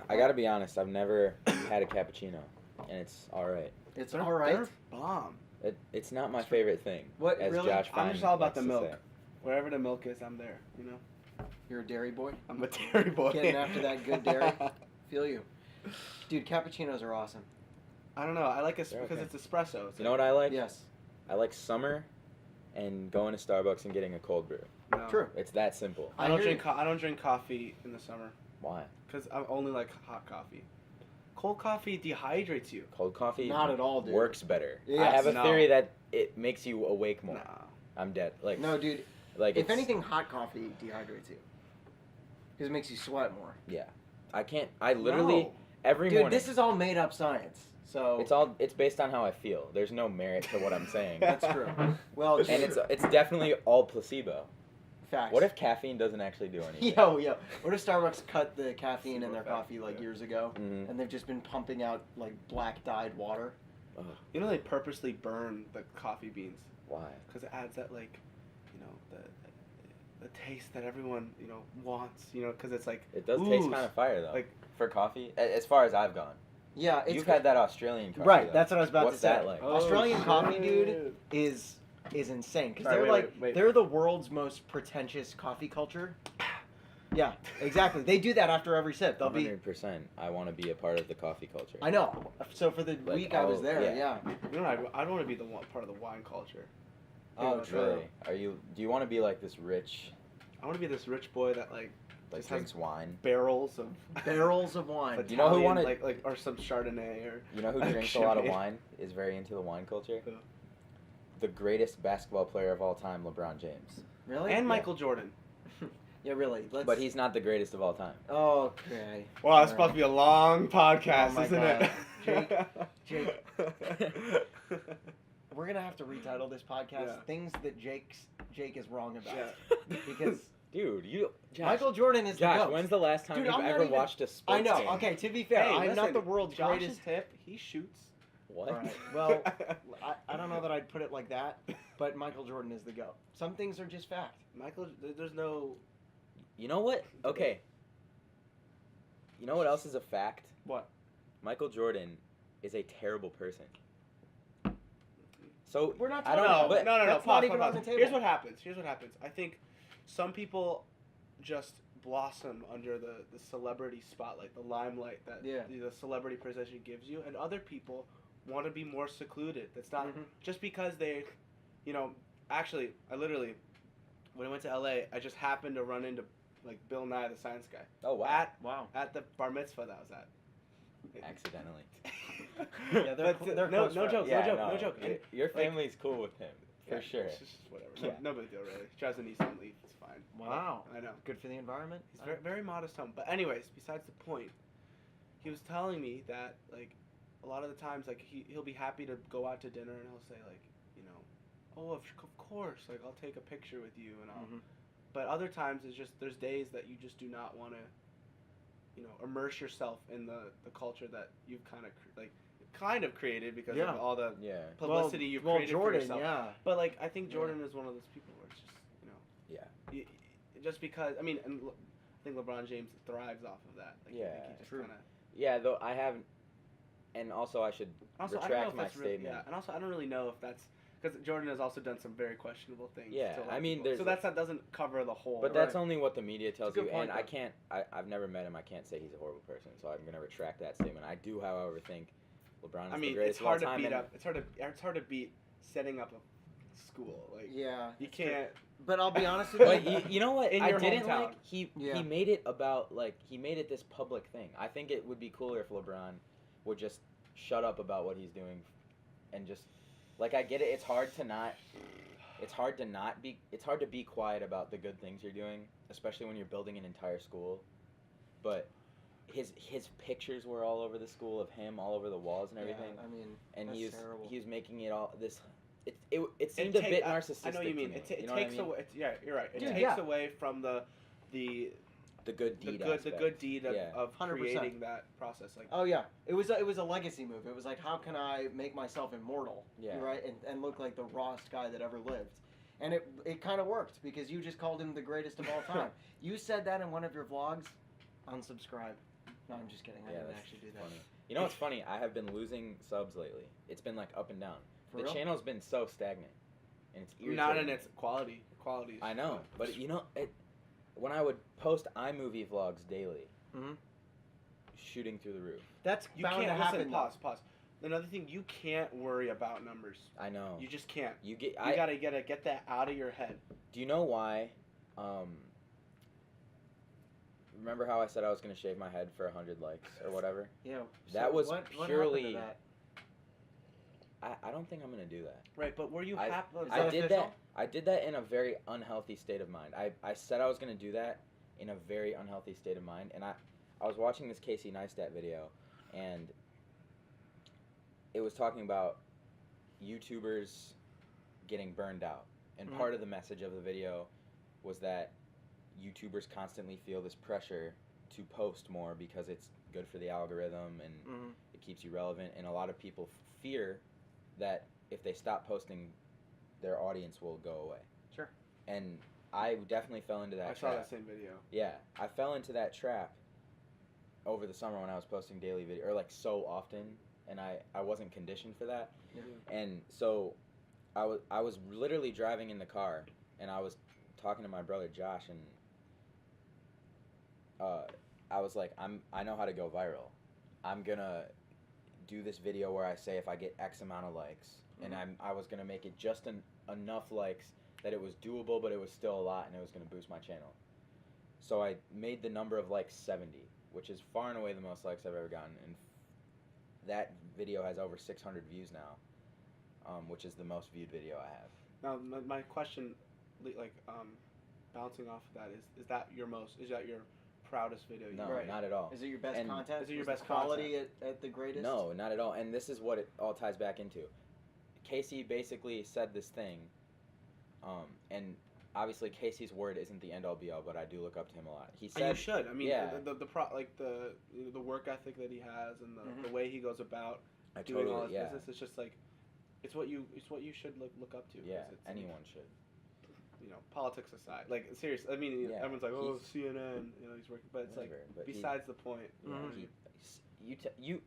I gotta be honest. I've never had a cappuccino, and it's all right. It's all right. They're bomb. It's not my favorite thing. What, as really? Josh I'm Fine just all about likes the to milk. say. Wherever the milk is, I'm there. You know. You're a dairy boy? I'm a dairy boy. Getting after that good dairy. Feel you. Dude, cappuccinos are awesome. I don't know. I like it They're because okay. it's espresso. It's You know what I like? Yes. I like summer, and going to Starbucks and getting a cold brew. No. True. It's that simple. I don't hear drink. I don't drink coffee in the summer Why? because I only like hot coffee. Cold coffee dehydrates you. Cold coffee Not at all, dude. works better. I Yes. have a No. theory that it makes you awake more. Nah. I'm dead. Like No, dude. Like If it's- anything, hot coffee dehydrates you. Because it makes you sweat more. Yeah, I can't. I literally No. every Dude, morning. this is all made up science. So It's based on how I feel. There's no merit to what I'm saying. that's true. Well, And it's definitely all placebo. facts. What if caffeine doesn't actually do anything? Yo. What if Starbucks cut the caffeine in Super their fat, coffee like yeah. years ago, Mhm. and they've just been pumping out like black dyed water? Ugh, You know they purposely burn the coffee beans why? because it adds that like, you know, the taste that everyone wants. You know, because it's like It does taste ooze. kind of fire though. Like for coffee, as far as I've gone. Yeah, it's You've had that Australian coffee. right. though. That's what I was about What's to say. that like? Oh, Australian coffee, dude, shit. is insane because Sorry, they're wait, like wait. they're the world's most pretentious coffee culture. Yeah, exactly. They do that after every sip. They'll be. 100%. I want to be a part of the coffee culture. I know. So for the Like, week I was oh, there, yeah. yeah. You know, I don't want to be the one part of the wine culture. Oh, Yeah, true. Really? Do you want to be like this rich, I want to be this rich boy that like just has drinks wine? barrels of Barrels of wine. You know who Italian, wanted- like or some Chardonnay or You know who like drinks a lot of champagne. wine? Is very into the wine culture. Who? The greatest basketball player of all time, LeBron James. Really? And Michael Jordan. Yeah, really. Let's. But he's not the greatest of all time. Okay. Wow, it's supposed to be a long podcast, Oh my isn't God. it? Jake. We're gonna have to retitle this podcast Yeah. "Things that Jake is wrong about" Yeah. because Dude, Josh, Michael Jordan is the Josh, GOAT. when's the last time Dude, you've I'm not ever even- watched a I sports know. game? Okay, to be fair, Hey, I'm not listen, the world's Josh's greatest. hip, he shoots. What? All right. Well, I don't know that I'd put it like that, but Michael Jordan is the GOAT. Some things are just fact. Michael, there's no. You know what? Okay. You know what else is a fact? What? Michael Jordan is a terrible person. So We're not I talking don't know, about but no. that's Pause, not even pause, on the pause. table. Here's what happens. I think some people just blossom under the celebrity spotlight, the limelight that Yeah. the celebrity position gives you, and other people want to be more secluded. That's not Mhm. just because they, actually, I literally, when I went to LA, I just happened to run into like Bill Nye the Science Guy oh wow, Wow. at the bar mitzvah that I was at. accidentally. Yeah, they're But, cl- they're no close joke, friends. no joke. And, Your family's cool with him for yeah, sure. It's just whatever. Yeah. No big deal, really. He drives a Nissan Leaf. It's fine. Wow. I know. Good for the environment. He's very, very modest home. But anyways, besides the point, he was telling me that like a lot of the times like he'll be happy to go out to dinner and he'll say like, oh of course, like I'll take a picture with you and all. Mhm. But other times it's just there's days that you just do not want to immerse yourself in the culture that you've kind of created because Yeah. of all the Yeah. publicity you've well, created Jordan, for yourself. yeah. But like I think Yeah. Jordan is one of those people where it's just Yeah. just because I think LeBron James thrives off of that. Like, I Yeah, think he just true. kinda, Yeah, though I haven't, and also I should also, I don't know retract if my that's really, statement. yeah, and also I don't really know if that's because Jordan has also done some very questionable things. Yeah, to a lot I of mean, people. there's- so that doesn't cover the whole. But that's only what the media tells It's a you, good point, and I though. can't. I've never met him. I can't say he's a horrible person, so I'm gonna retract that statement. I do, however, think LeBron is the it's greatest hard of all to time. beat and- up. It's hard to beat setting up a school. Like Yeah. you it's true. can't. But I'll be honest with But you. you know what? In I your didn't hometown. like. He Yeah. made it about he made it this public thing. I think it would be cooler if LeBron would just shut up about what he's doing, and just I get it. It's hard to not. It's hard to be quiet about the good things you're doing, especially when you're building an entire school. But his pictures were all over the school of him, all over the walls and everything. Yeah, I mean, And that's he was terrible. making it all this. It seemed a bit narcissistic. I know what you mean. To me, It you know what I takes mean? away. Yeah, you're right. It Dude, takes yeah. away from the The good deed. the aspect. good deed of, Yeah. of 100%. creating that process. Like Oh yeah, it was a legacy move. It was like, how can I make myself immortal? Yeah. Right, and look like the rawest guy that ever lived. And it kind of worked because you just called him the greatest of all time. You said that in one of your vlogs. Unsubscribe. No, I'm just kidding. I Yeah, didn't that's actually do that. funny. You know what's funny? I have been losing subs lately. It's been like up and down. For the real? channel's been so stagnant, and it's irritating. Not in its quality. Quality. I know, but you know, when I would post iMovie vlogs daily, Mhm. shooting through the roof. That's You bound can't to happen. listen. Pause. Another thing, you can't worry about numbers. I know. You just can't. You get. You gotta get that out of your head. Do you know why? Remember how I said I was gonna shave my head for 100 likes or whatever? Yeah. That was what purely. happened to that? I don't think I'm gonna do that. Right, but were you I- happy? Is I that did official? that. I did that in a very unhealthy state of mind. I said I was gonna do that in a very unhealthy state of mind, and I was watching this Casey Neistat video, and it was talking about YouTubers getting burned out, and Mhm. part of the message of the video was that YouTubers constantly feel this pressure to post more because it's good for the algorithm and Mhm. it keeps you relevant, and a lot of people fear that if they stop posting, their audience will go away. Sure. And I definitely fell into that I trap. saw that same video. Yeah, I fell into that trap over the summer when I was posting daily video, or like so often, and I wasn't conditioned for that. Yeah. And so I was literally driving in the car, and I was talking to my brother Josh, and I was like, I know how to go viral. I'm gonna do this video where I say if I get X amount of likes, and I was gonna make it just enough likes that it was doable, but it was still a lot, and it was gonna boost my channel. So I made the number of likes 70, which is far and away the most likes I've ever gotten, and that video has over 600 views now, which is the most viewed video I have. Now, my question, like, bouncing off of that is that your proudest video? No, Right. not at all. Is it your best And- content? Is it your Was the best quality at the greatest? No, not at all. And this is what it all ties back into. Casey basically said this thing, and obviously Casey's word isn't the end all be all, but I do look up to him a lot. He And said, you should. I mean, yeah. the work ethic that he has and the way he goes about I doing all totally, his yeah, business. It's just like, it's what you should look up to. 'cause yeah, it's, anyone should. You know, politics aside, like seriously. I mean, Yeah, everyone's like, oh, he's- CNN. You know, he's working, but it's Whatever, like but besides the point. You know, Mhm. you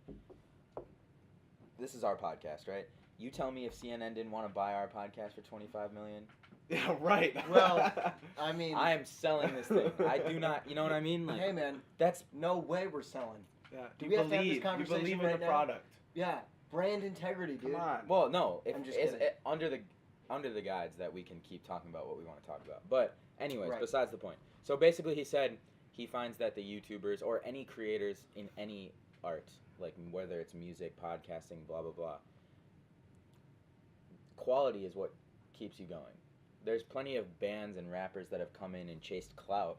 this is our podcast, right? You tell me if CNN didn't want to buy our podcast for $25 million. Yeah, right. Well, I mean, I am selling this thing. I do not, you know what I mean? Like, hey man, that's no way we're selling. yeah. Do You we have to have this believe. You conversation believe in right the now? product. Yeah, brand integrity, dude. Come on. well, no. If I'm just it's kidding. under the guides that we can keep talking about what we want to talk about. But anyways, Right. besides the point. So basically, he said he finds that the YouTubers or any creators in any art, like whether it's music, podcasting, blah blah blah, quality is what keeps you going. There's plenty of bands and rappers that have come in and chased clout.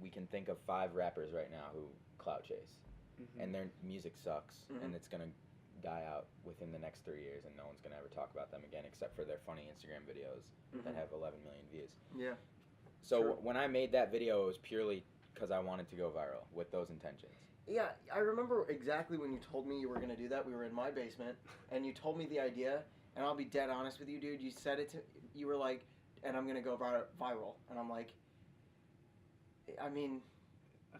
We can think of 5 rappers right now who clout chase, Mhm. and their music sucks, Mhm. and it's gonna die out within the next 3 years, and no one's gonna ever talk about them again except for their funny Instagram videos that Mhm. have 11 million views. Yeah. So True. when I made that video, it was purely because I wanted to go viral with those intentions. Yeah, I remember exactly when you told me you were gonna do that. We were in my basement, and you told me the idea. And I'll be dead honest with you, dude. You said it to. You were like, and I'm gonna go viral, and I'm like, I mean,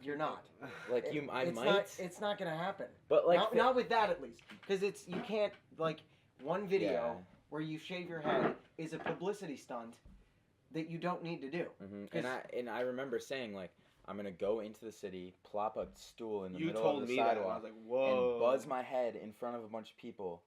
you're not. Like I might, It's not gonna happen. but like Not with that at least, because you can't like one video Yeah. where you shave your head is a publicity stunt that you don't need to do. hmm 'Cause- And I remember saying like I'm gonna go into the city, plop a stool in the You middle told of the me that. And I sidewalk, was like, whoa. and buzz my head in front of a bunch of people,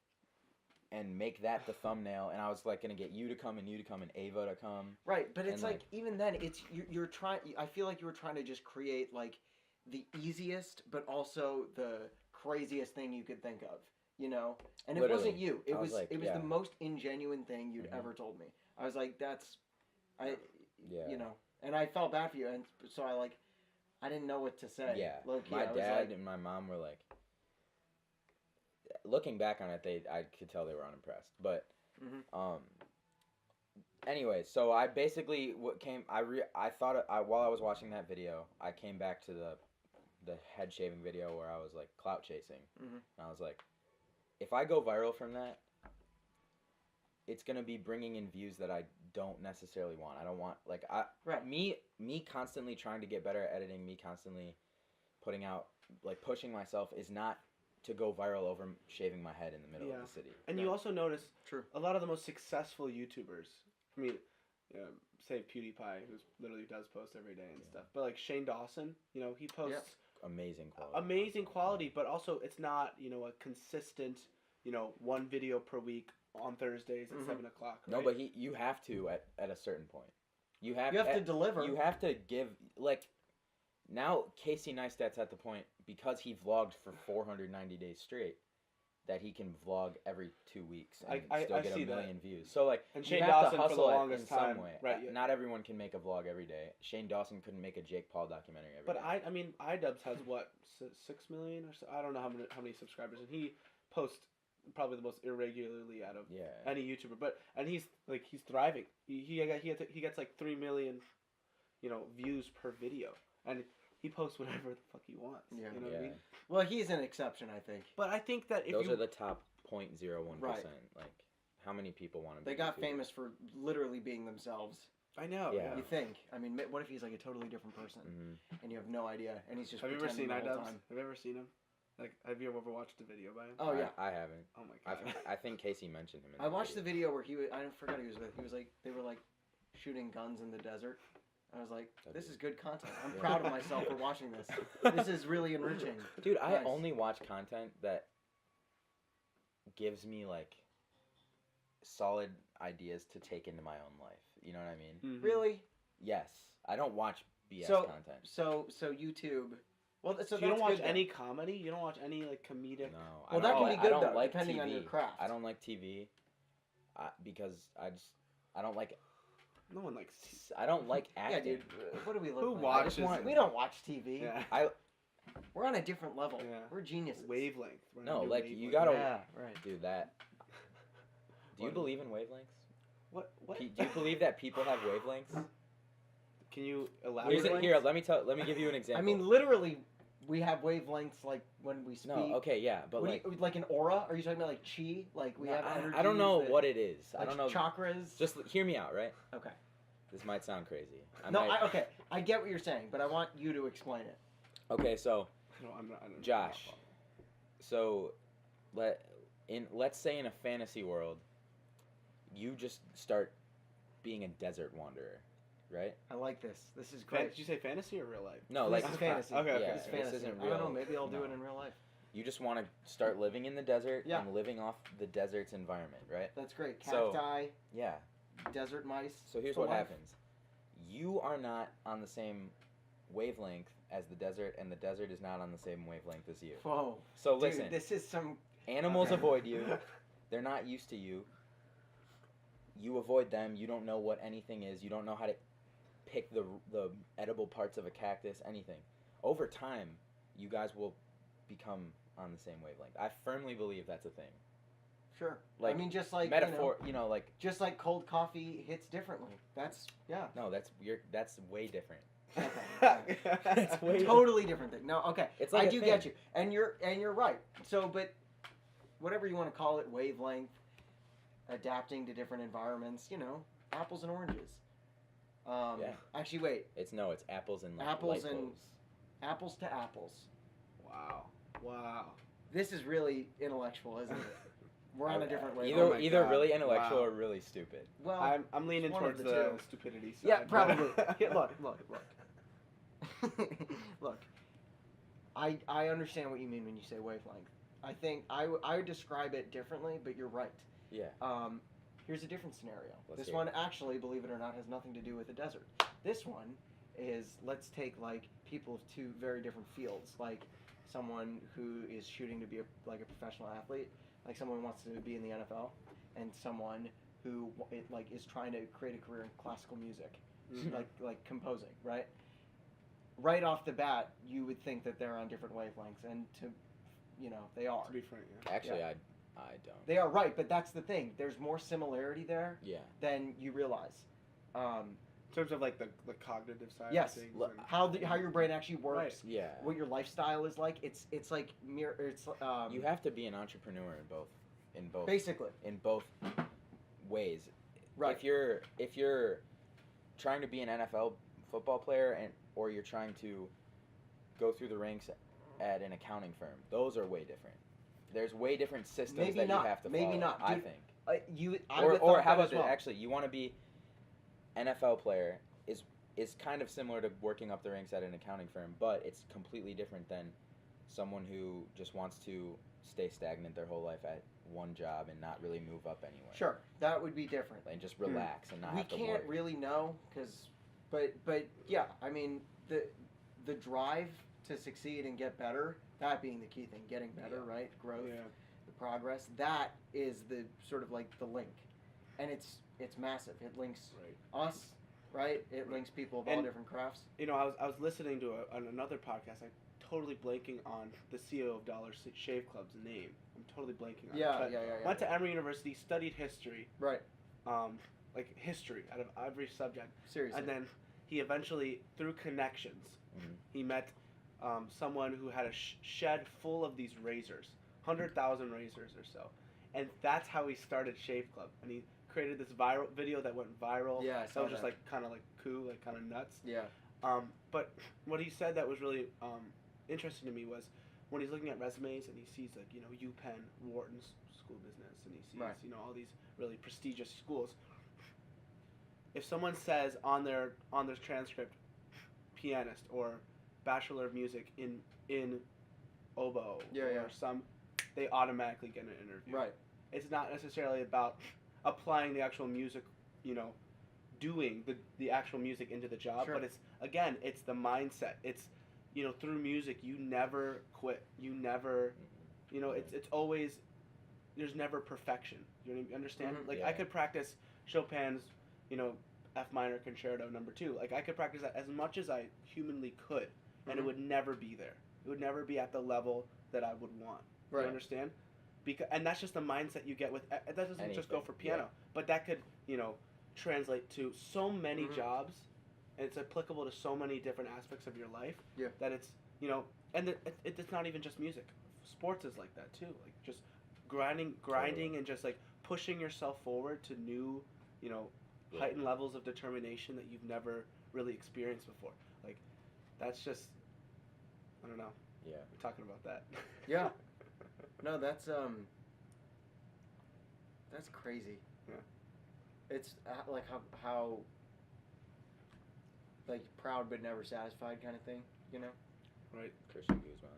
and make that the thumbnail. And I was like gonna get you to come and Ava to come. Right, but it's And, like even then, it's you're trying. I feel like you were trying to just create like the easiest, but also the craziest thing you could think of. You know, and it wasn't Literally. you. It I was was like, it was yeah. the most ingenuine thing you'd Mhm. ever told me. I was like, Yeah. you know, and I felt bad for you, and so I didn't know what to say. Yeah. Low-key, My I was dad like, and my mom were like, looking back on it, I could tell they were unimpressed. But Mhm. anyway, so I basically I thought while I was watching that video, I came back to the head shaving video where I was like clout chasing, Mhm. and I was like, if I go viral from that, it's gonna be bringing in views that I don't necessarily want. I don't want like Right. me constantly trying to get better at editing, me constantly putting out, like pushing myself is not to go viral over shaving my head in the middle of the city. And you also notice True. a lot of the most successful YouTubers. I mean, say PewDiePie, who literally does post every day and stuff. But like Shane Dawson, he posts amazing quality. But also it's not a consistent, one video per week on Thursdays at 7 o'clock. Right? No, but you have to at a certain point. You have to deliver. You have to give, like, now Casey Neistat's at the point, because he vlogged for 490 days straight, that he can vlog every 2 weeks and still get a million views. So, like, and Shane you have Dawson to hustle for the it longest in time. some way. Right, yeah. Not everyone can make a vlog every day. Shane Dawson couldn't make a Jake Paul documentary every day. But I mean, iDubbbz has what, 6 million or so? I don't know how many subscribers, and he posts probably the most irregularly out of any YouTuber. And he's thriving. He gets like 3 million, views per video, and he posts whatever the fuck he wants. Yeah. You know what I mean? Well, he's an exception, I think. But I think that if those are the top 0.01%. Right. Like, how many people want to be? They got famous for literally being themselves. I know. Yeah. You think? I mean, what if he's like a totally different person, and you have no idea, and he's just. Have you ever seen iDubbbz? Have you ever seen him? Like, have you ever watched a video by him? Oh yeah. I haven't. Oh my god. I think Casey mentioned him. I watched the video where I forgot who he was with. He was like, they were like shooting guns in the desert. I was like, this is good content. I'm proud of myself for watching this. This is really enriching. Dude, I Nice. only watch content that gives me, like, solid ideas to take into my own life. You know what I mean? Mm-hmm. Really? Yes. I don't watch BS So- content. So YouTube. Well, so you don't that's watch good any comedy? You don't watch any like comedic? No. Well, I that don't, can be I good, don't though, like depending TV. on your craft. I don't like TV because I don't like No one likes. I don't like acting. Yeah, dude. What do we look Who like? watches? We don't watch TV. Yeah. We're on a different level. Yeah. We're geniuses. Wavelength. We're No, on a like, wavelength. you gotta Yeah, right. do that. Do you believe in wavelengths? What? Do you believe that people have wavelengths? Can you elaborate? Here, let me give you an example. I mean, literally, we have wavelengths like when we speak. no, okay, yeah, but What like, do you, like an aura? Are you talking about like chi? Like we have energy. I don't know what it is. I don't know. Chakras. Just hear me out, right? Okay. This might sound crazy. Okay. I get what you're saying, but I want you to explain it. Okay, so No, I'm not. Josh, so let's say in a fantasy world, you just start being a desert wanderer, right? I like this. This is great. Did you say fantasy or real life? No, This like is fantasy. Okay, okay. Yeah, This is this fantasy. isn't I don't know. real. Maybe I'll do No. it in real life. You just want to start living in the desert Yeah. and living off the desert's environment, right? That's great. So- Cacti, Yeah. desert mice. So here's for what life. happens. You are not on the same wavelength as the desert, and the desert is not on the same wavelength as you. Whoa. So Dude, listen, this is some. animals Okay. avoid you. They're not used to you. You avoid them. You don't know what anything is. You don't know how to pick the edible parts of a cactus, anything. Over time, you guys will become on the same wavelength. I firmly believe that's a thing. Sure. Like, I mean, just like Metaphor, like, just like cold coffee hits differently. That's no, that's way different. Okay. That's way totally different thing. No, okay. It's like I a do thing. get you, and you're right. So, but whatever you want to call it, wavelength, adapting to different environments. Apples and oranges. Yeah. Actually, wait. It's apples and like Apples light and- bulbs. Apples to apples. Wow. This is really intellectual, isn't it? We're on a different wavelength. Oh my Either God. really intellectual Wow. or really stupid. Well, I'm leaning one of towards the the two. stupidity side. yeah, but- probably. Yeah, look. Look, I understand what you mean when you say wavelength. I think I would describe it differently, but you're right. Yeah. Here's a different scenario. Let's This hear one actually, believe it or not, has nothing to do with the desert. This one is, let's take like people of two very different fields, like someone who is shooting to be a professional athlete, like someone who wants to be in the NFL, and someone who is trying to create a career in classical music, Mhm. like composing, right? Right off the bat, you would think that they're on different wavelengths, and they are. To be frank, yeah. Actually, I don't. They are right, but that's the thing. There's more similarity there Yeah. than you realize. In terms of like the cognitive side Yes. of things. Look, and- How your brain actually works, Right. Yeah. what your lifestyle is like. It's like You have to be an entrepreneur in both basically ways. right. If you're trying to be an NFL football player or you're trying to go through the ranks at an accounting firm. Those are way different. There's way different systems Maybe that not. you have to Maybe follow, not. I Dude, think. I Or would thought how that about as well. actually, you want to be NFL player is kind of similar to working up the ranks at an accounting firm, but it's completely different than someone who just wants to stay stagnant their whole life at one job and not really move up anywhere. Sure, that would be different. And just relax and not We have to can't work. really know but yeah, I mean the drive to succeed and get better, that being the key thing, getting better, right? Growth, the progress, that is the sort of like the link, and it's massive. It links us, right? It links people of all different crafts. You know, I was listening to on another podcast. I'm totally blanking on the CEO of Dollar Shave Club's name. I'm totally blanking on it. Yeah. Went to Emory University, studied history. Right. Like history out of every subject. Seriously. And then he eventually, through connections, he met someone who had a shed full of these razors, 100,000 razors or so, and that's how he started Shave Club. And he created this viral video that went viral. Yeah, I saw that was just that. like kind of like cool, like kind of nuts. Yeah. But what he said that was really interesting to me was when he's looking at resumes and he sees like, you know, UPenn, Wharton's School of Business, and he sees you know all these really prestigious schools. If someone says on their transcript, pianist or Bachelor of Music in oboe or some, they automatically get an interview. Right. It's not necessarily about applying the actual music, you know, doing the actual music into the job, but it's the mindset. It's, you know, through music you never quit. You never, you know, it's always, there's never perfection. You understand? Like I could practice Chopin's, you know, F minor concerto No. 2. Like I could practice that as much as I humanly could, and it would never be there. It would never be at the level that I would want. Right. You understand? And that's just the mindset you get with. That doesn't just go for piano, yeah. but that could, you know, translate to so many jobs, and it's applicable to so many different aspects of your life. Yeah. That it's, you know, and it's not even just music. Sports is like that too. Like just grinding, and just like pushing yourself forward to new, you know, heightened levels of determination that you've never really experienced before. Like that's just, I don't know. Yeah. We're talking about that. Yeah. No, that's crazy. Yeah. It's like how like proud but never satisfied kind of thing, you know? Right. Christian Guzman.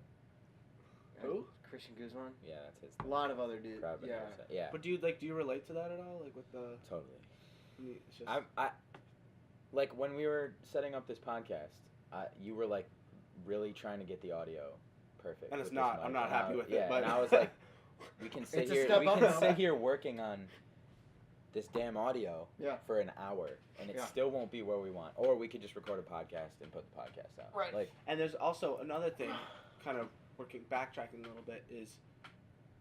Who? Christian Guzman. Yeah, that's his. A lot of other dudes. Proud, but Yeah. never sa- yeah. But do you relate to that at all? Like with the Totally. it's just, I like when we were setting up this podcast, you were like really trying to get the audio perfect. and it's with this not. mic, I'm not and happy with it. But and I was like, we can sit It's a here. step We up, can though. sit here working on this damn audio Yeah. for an hour, and it still won't be where we want. Or we could just record a podcast and put the podcast out. Right. Like, and there's also another thing, kind of backtracking a little bit, is,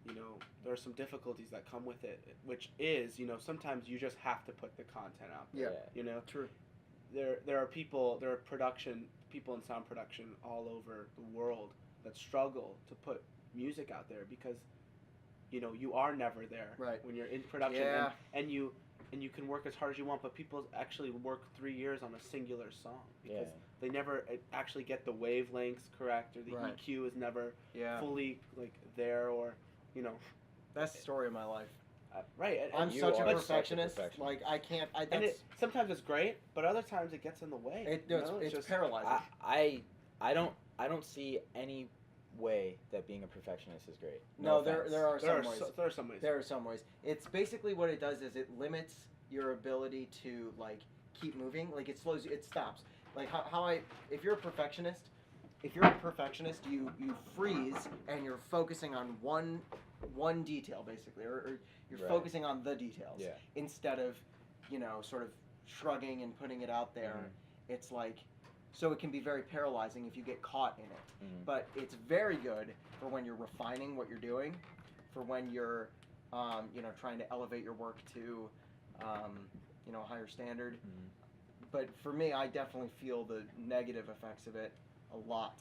you know, there are some difficulties that come with it, which is, you know, sometimes you just have to put the content out there. Yeah. You know, True. there are people in sound production all over the world that struggle to put music out there because, you know, you are never there when you're in production, Yeah. and you can work as hard as you want, but people actually work 3 years on a singular song because they never actually get the wavelengths correct, or the EQ is never fully like there, or, you know. That's the story of my life. Right. I'm you such a are perfectionist. such a perfectionist. Like I can't. And sometimes it's great, but other times it gets in the way. It's just paralyzing. I don't see any way that being a perfectionist is great. No, offense. there are some ways. There are some ways. There are some ways. It's basically what it does is it limits your ability to like keep moving. Like it slows you. It stops. Like if you're a perfectionist, you freeze and you're focusing on one detail basically, or you're focusing on the details instead of, you know, sort of shrugging and putting it out there. It's like, so it can be very paralyzing if you get caught in it. But it's very good for when you're refining what you're doing, for when you're, you know, trying to elevate your work to, you know, a higher standard. But for me, I definitely feel the negative effects of it a lot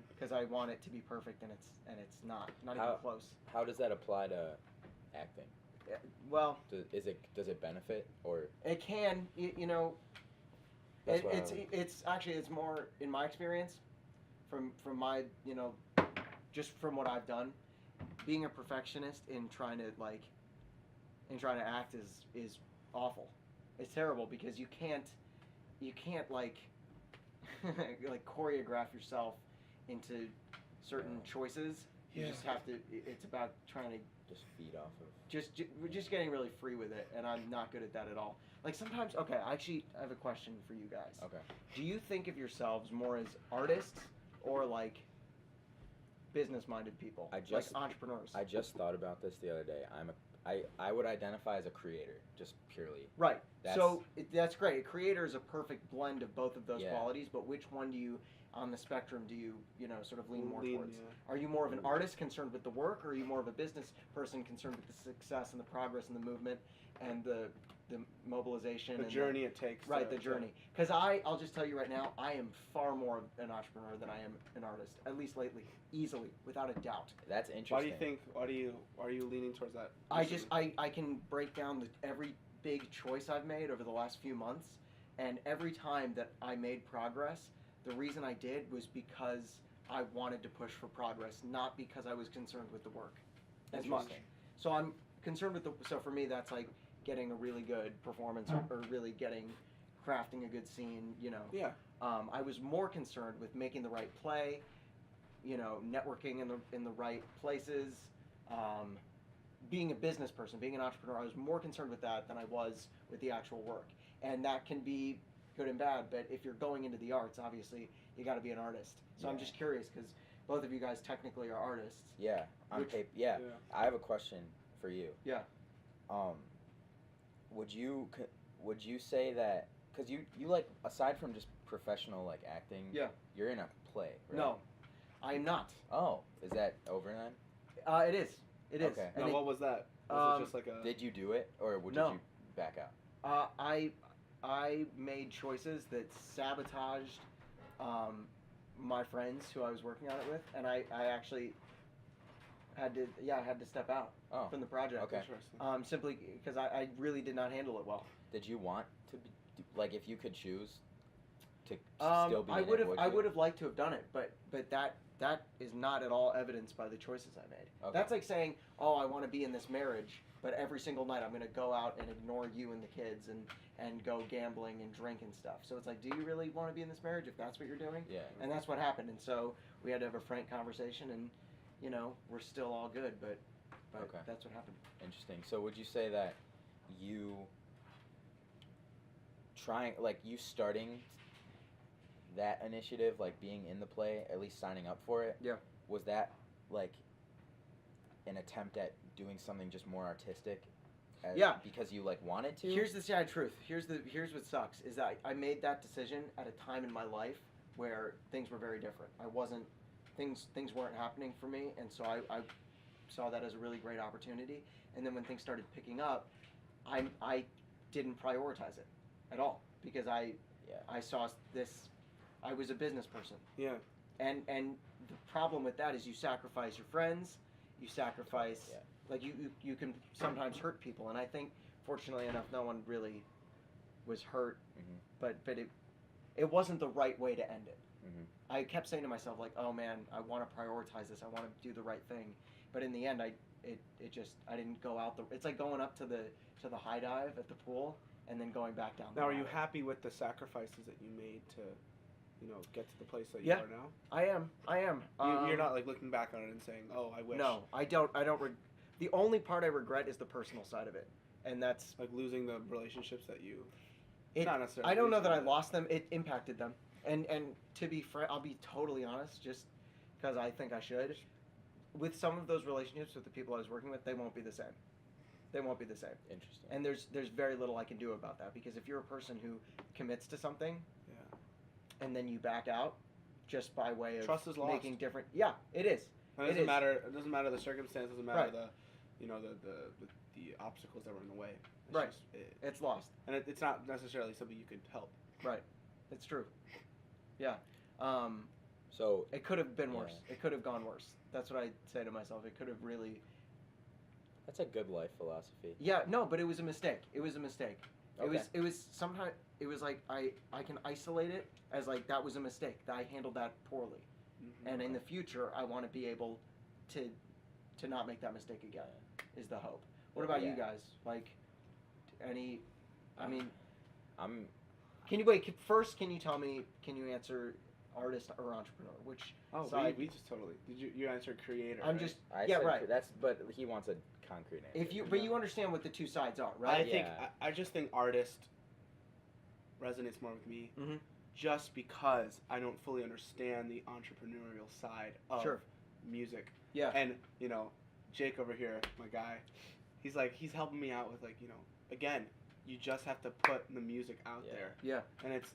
because I want it to be perfect, and it's not even close. How does that apply to acting? Well, does it benefit, or it can, you know. That's It's actually, it's more, in my experience, from my, just from what I've done, being a perfectionist in trying to act is awful. It's terrible because you can't like like choreograph yourself into certain choices. You just have to. It's about trying to Just feed off of. just getting really free with it, and I'm not good at that at all. Like sometimes, okay, I have a question for you guys. Okay. Do you think of yourselves more as artists or like business-minded people, like entrepreneurs? I just thought about this the other day. I would identify as a creator, just purely. Right. That's great. A creator is a perfect blend of both of those Yeah. qualities, but which one do you, on the spectrum, do you, sort of lean more towards? Yeah. Are you more of an artist concerned with the work, or are you more of a business person concerned with the success and the progress and the movement and the mobilization? The and journey it takes. Right, the journey. Because I'll just tell you right now, I am far more of an entrepreneur than I am an artist, at least lately, easily, without a doubt. That's interesting. Why do you think? Are you leaning towards that? I can break down every big choice I've made over the last few months, and every time that I made progress, the reason I did was because I wanted to push for progress, not because I was concerned with the work as much. So I'm concerned with so for me that's like getting a really good performance or really crafting a good scene, Yeah. I was more concerned with making the right play, networking in the right places, being a business person, being an entrepreneur. I was more concerned with that than I was with the actual work. And that can be good and bad, but if you're going into the arts, obviously, you got to be an artist. So I'm just curious, because both of you guys technically are artists. Yeah, on tape. Yeah. I have a question for you. Yeah. Would you say that, because you like, aside from just professional like acting, you're in a play, right? No, I am not. Oh, is that over then? It is. It is. Okay. Now, what was that? Was it just like a? Did you do it, or did No. you back out? I made choices that sabotaged my friends who I was working on it with, and I actually had to step out from the project. Okay. Simply because I really did not handle it well. Did you want to like, if you could choose to still be I in would it, have I would have liked to have done it, but that is not at all evidenced by the choices I made. Okay. That's like saying, oh, I want to be in this marriage, but every single night I'm going to go out and ignore you and the kids and go gambling and drink and stuff. So it's like, do you really want to be in this marriage if that's what you're doing? Yeah. And that's what happened. And so we had to have a frank conversation, and we're still all good, but Okay. that's what happened. Interesting. So would you say that you starting that initiative, like being in the play, at least signing up for it, was that like an attempt at doing something just more artistic? Because you like wanted to? Here's the sad truth. Here's what sucks is that I made that decision at a time in my life where things were very different. Things weren't happening for me, and so I saw that as a really great opportunity. And then when things started picking up, I didn't prioritize it at all because I saw this. I was a business person. Yeah. And the problem with that is you sacrifice your friends, you sacrifice like you can sometimes hurt people, and I think fortunately enough no one really was hurt, but it wasn't the right way to end it. I kept saying to myself like, oh man, I want to prioritize this, I want to do the right thing, but in the end I didn't go out it's like going up to the high dive at the pool and then going back down. Now, are you happy with the sacrifices that you made to, get to the place that you are now? I am. You're not like looking back on it and saying, "Oh, I wish." No, I don't. The only part I regret is the personal side of it, and that's like losing the relationships that you. Not necessarily. I don't know that I lost them. It impacted them, and to be frank, I'll be totally honest, just because I think I should. With some of those relationships with the people I was working with, they won't be the same. They won't be the same. Interesting. And there's very little I can do about that, because if you're a person who commits to something, and then you back out, just by way of trust is lost. Making different. Yeah, it is. And it doesn't matter. It doesn't matter the circumstance. Doesn't matter the obstacles that were in the way. It's lost. And it's not necessarily something you could help. Right. It's true. Yeah. So it could have been worse. It could have gone worse. That's what I say to myself. It could have really. That's a good life philosophy. Yeah. No, but it was a mistake. It was a mistake. Okay. It was sometimes. It was like I can isolate it as like that was a mistake, that I handled that poorly, and in the future, I want to be able to not make that mistake again. Is the hope. What about you guys? Like, any? I mean, Can you wait? First, can you tell me? Can you answer artist or entrepreneur? Which side? we just totally. Did you answered creator? I'm right? just I yeah said right. but he wants a concrete answer. But you understand what the two sides are, right? I think I just think artist resonates more with me, just because I don't fully understand the entrepreneurial side of music. Yeah. And Jake over here, my guy, he's helping me out with again, you just have to put the music out there. Yeah. And it's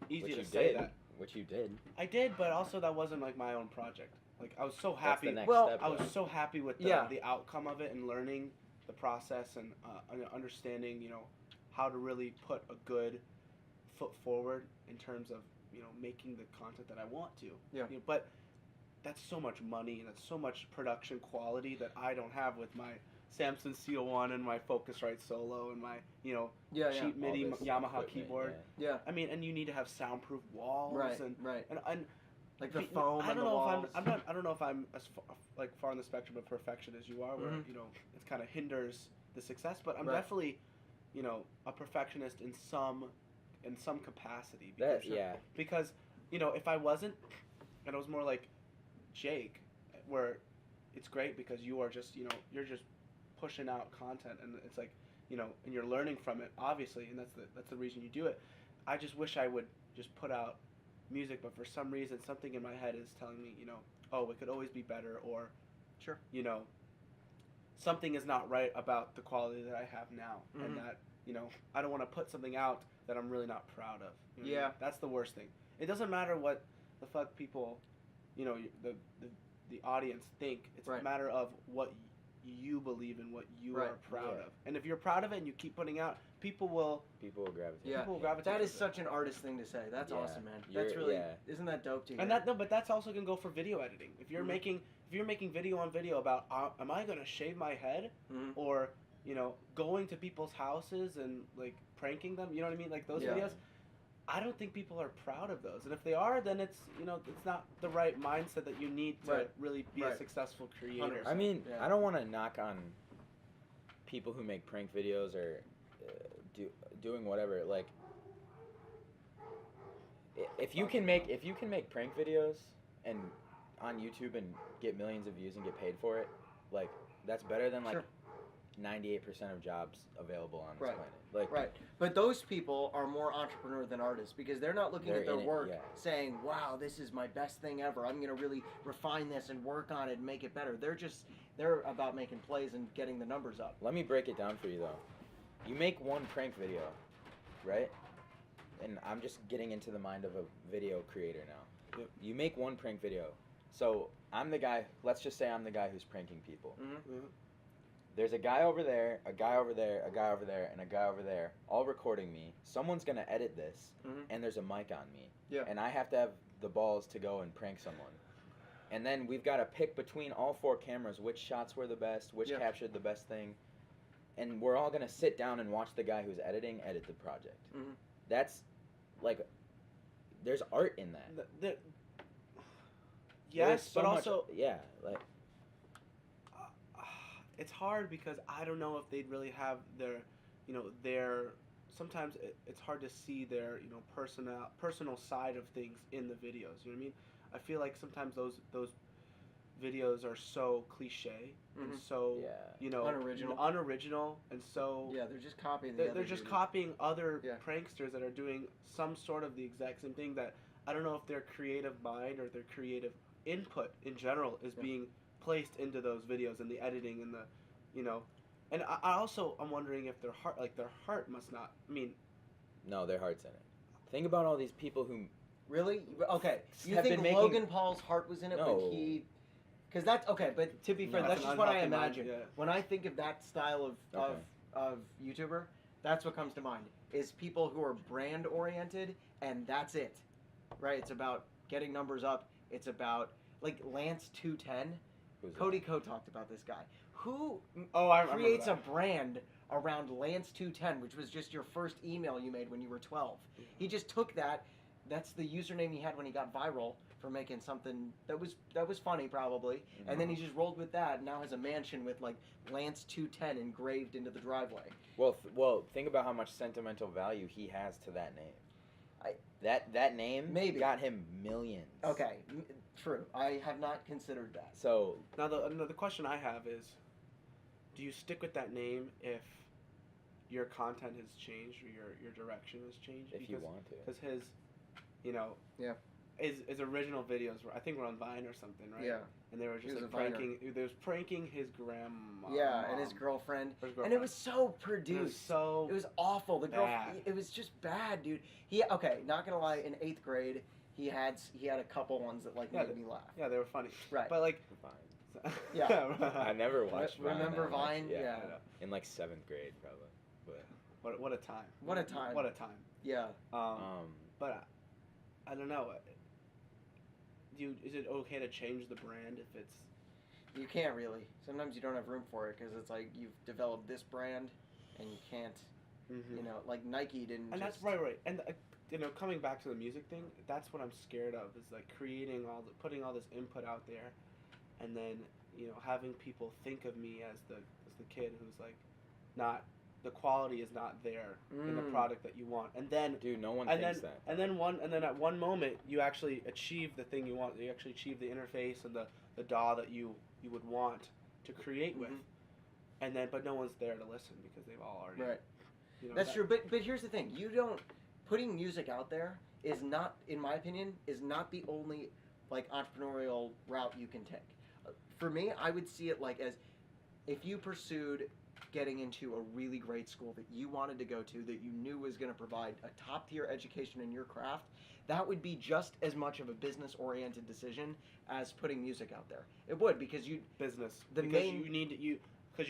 easy Which to you say did. that. Which you did. I did, but also that wasn't my own project. I was so happy. That's the next Well, step, I was though. so happy with the outcome of it and learning the process and understanding, how to really put a good foot forward in terms of, making the content that I want to. Yeah. But that's so much money and that's so much production quality that I don't have with my Samson CO1 and my Focusrite Solo and my, cheap MIDI All this Yamaha equipment, keyboard. Yeah. I mean, and you need to have soundproof walls Right. and Right. and Like the foam I and don't the know walls. I don't know if I'm as far on the spectrum of perfection as you are, where it kind of hinders the success. But I'm definitely, a perfectionist in some capacity. Because if I wasn't, and I was more like Jake, where it's great because you are just you're just pushing out content and it's and you're learning from it obviously, and that's the reason you do it. I just wish I would just put out music, but for some reason something in my head is telling me oh, it could always be better, or something is not right about the quality that I have now, and that I don't want to put something out that I'm really not proud of. That's the worst thing. It doesn't matter what the fuck people the audience think. It's a matter of what you believe in, what you are proud of. And if you're proud of it and you keep putting out, people will gravitate. Yeah. People will gravitate. That is to such an artist thing to say. That's awesome, man. You're- That's really isn't that dope to hear? And but that's also gonna go for video editing. If you're making video on video about am I gonna shave my head, or going to people's houses and pranking them, you know what I mean, those videos. I don't think people are proud of those, and if they are, then it's it's not the right mindset that you need to really be a successful creator. 100%. I mean, I don't want to knock on people who make prank videos or doing whatever. If you can make prank videos and on YouTube and get millions of views and get paid for it, that's better than 98% of jobs available on this planet. But those people are more entrepreneur than artists because they're not looking at their work saying, wow, this is my best thing ever. I'm going to really refine this and work on it and make it better. They're about making plays and getting the numbers up. Let me break it down for you, though. You make one prank video, right? And I'm just getting into the mind of a video creator now. Yep. You make one prank video. So I'm the guy, let's just say I'm the guy who's pranking people. There's a guy over there, a guy over there, a guy over there, and a guy over there, all recording me. Someone's going to edit this, and there's a mic on me. Yeah. And I have to have the balls to go and prank someone. And then we've got to pick between all four cameras which shots were the best, which captured the best thing. And we're all going to sit down and watch the guy who's editing edit the project. That's, there's art in that. Yes, so but also... it's hard because I don't know if they'd really have their sometimes it's hard to see their personal side of things in the videos. You know what I mean? I feel like sometimes those videos are so cliche and so unoriginal and so they're just copying. They're just copying other pranksters that are doing some sort of the exact same thing. That I don't know if their creative mind or their creative input in general is being placed into those videos and the editing and and I'm wondering if their heart must not. I mean, no, their heart's in it. Think about all these people who really you have think been Logan Paul's heart was in it when he. Because that's okay, but to be fair, that's just what I imagine. When I think of that style of YouTuber, that's what comes to mind. Is people who are brand oriented, and that's it, right? It's about getting numbers up. It's about Lance 210. Cody Ko talked about this guy who creates a brand around Lance 210, which was just your first email you made when you were 12. He just took that. That's the username he had when he got viral, for making something that was funny probably, and then he just rolled with that. And now has a mansion with like Lance 210 engraved into the driveway. Well, think about how much sentimental value he has to that name. That name Maybe got him millions. Okay, true. I have not considered that. So now the question I have is, do you stick with that name if your content has changed or your direction has changed? If you want to. Because his, his original videos were, I think, were on Vine or something, right? Yeah. And they were just He was like a Viner. pranking. They was pranking his grandma. Yeah, and his girlfriend. Or his girlfriend. And it was so produced. It was awful. The girl. bad. It was just bad, dude. Not gonna lie. In 8th grade, he had a couple ones that like made me laugh. Yeah, they were funny. Right. But like. Fine. Yeah. I never watched Vine. Remember that much. Vine? Yeah. In like 7th grade, probably. But What a time. What a time. What a time. Yeah. But I don't know. Is it okay to change the brand if it's? You can't really. Sometimes you don't have room for it because it's like you've developed this brand, and you can't. Mm-hmm. You know, like Nike didn't. And just... that's right. And coming back to the music thing, that's what I'm scared of. Is like putting all this input out there, and then having people think of me as the kid who's like, not. The quality is not there in the product that you want, and then dude, no one thinks that. And then at one moment you actually achieve the thing you want. You actually achieve the interface and the DAW that you would want to create with, and then but no one's there to listen because they've all already. Right. That's true, but here's the thing: putting music out there is not, in my opinion, is not the only like entrepreneurial route you can take. For me, I would see it like as if you pursued getting into a really great school that you wanted to go to, that you knew was going to provide a top-tier education in your craft, that would be just as much of a business-oriented decision as putting music out there. It would, because you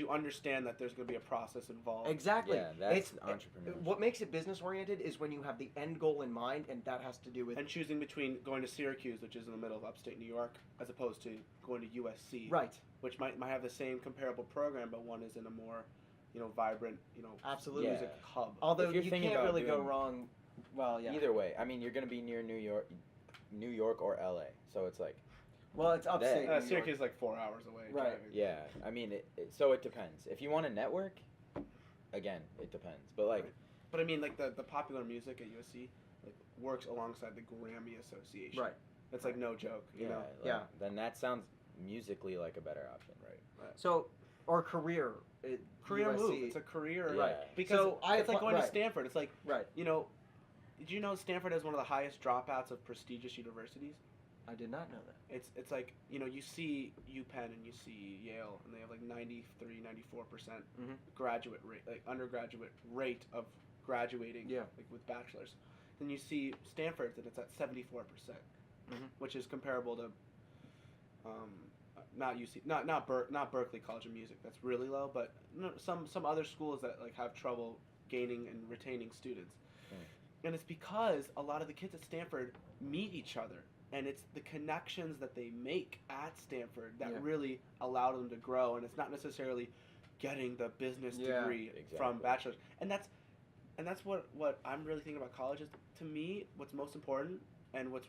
understand that there's going to be a process involved. Exactly. Yeah, that's entrepreneurship. What makes it business-oriented is when you have the end goal in mind, and that has to do with... And choosing between going to Syracuse, which is in the middle of upstate New York, as opposed to going to USC. Right. Which might have the same comparable program, but one is in a more, vibrant, absolutely music hub. Although you can't really go wrong. Well, yeah. Either way, I mean, you're gonna be near New York or LA, so it's like. Well, it's upstate. Syracuse is like 4 hours away. Right. Driving. Yeah, I mean, so it depends. If you want to network, again, it depends. But like. Right. But I mean, like the popular music at USC, like works alongside the Grammy Association. Right. It's like no joke. You know. Yeah. Then that sounds musically like a better option, right? So, or career. Career USC. move. It's a career. Yeah. Right. Because it's like going to right. Stanford. It's like, right. Did you know Stanford has one of the highest dropouts of prestigious universities? I did not know that. It's like, you see UPenn and you see Yale, and they have like 93, 94% graduate rate, like undergraduate rate of graduating, like with bachelors. Then you see Stanford's, and it's at 74%, which is comparable to, not Berkeley College of Music. That's really low, but some other schools that like have trouble gaining and retaining students. And it's because a lot of the kids at Stanford meet each other, and it's the connections that they make at Stanford that really allow them to grow, and it's not necessarily getting the business degree from bachelor's. And that's what I'm really thinking about college is, to me, what's most important, and what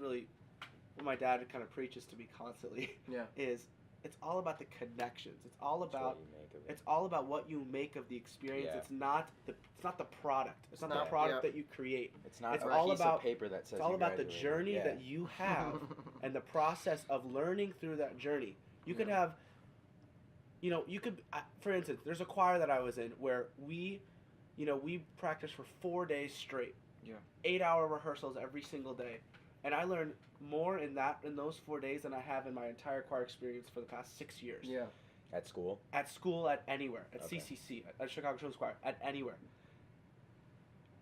my dad kind of preaches to me constantly is it's all about the connections. It's all about what you make of the experience. Yeah. It's not the product. It's not the product that you create. It's not it's a all piece about of paper that says it's all you about the graduated. journey that you have and the process of learning through that journey. You could have, for instance, there's a choir that I was in where we practiced for 4 days straight. 8-hour rehearsals every single day. And I learned more in those 4 days than I have in my entire choir experience for the past 6 years. Yeah. At school? At school, at anywhere. At CCC, at Chicago Children's Choir, at anywhere.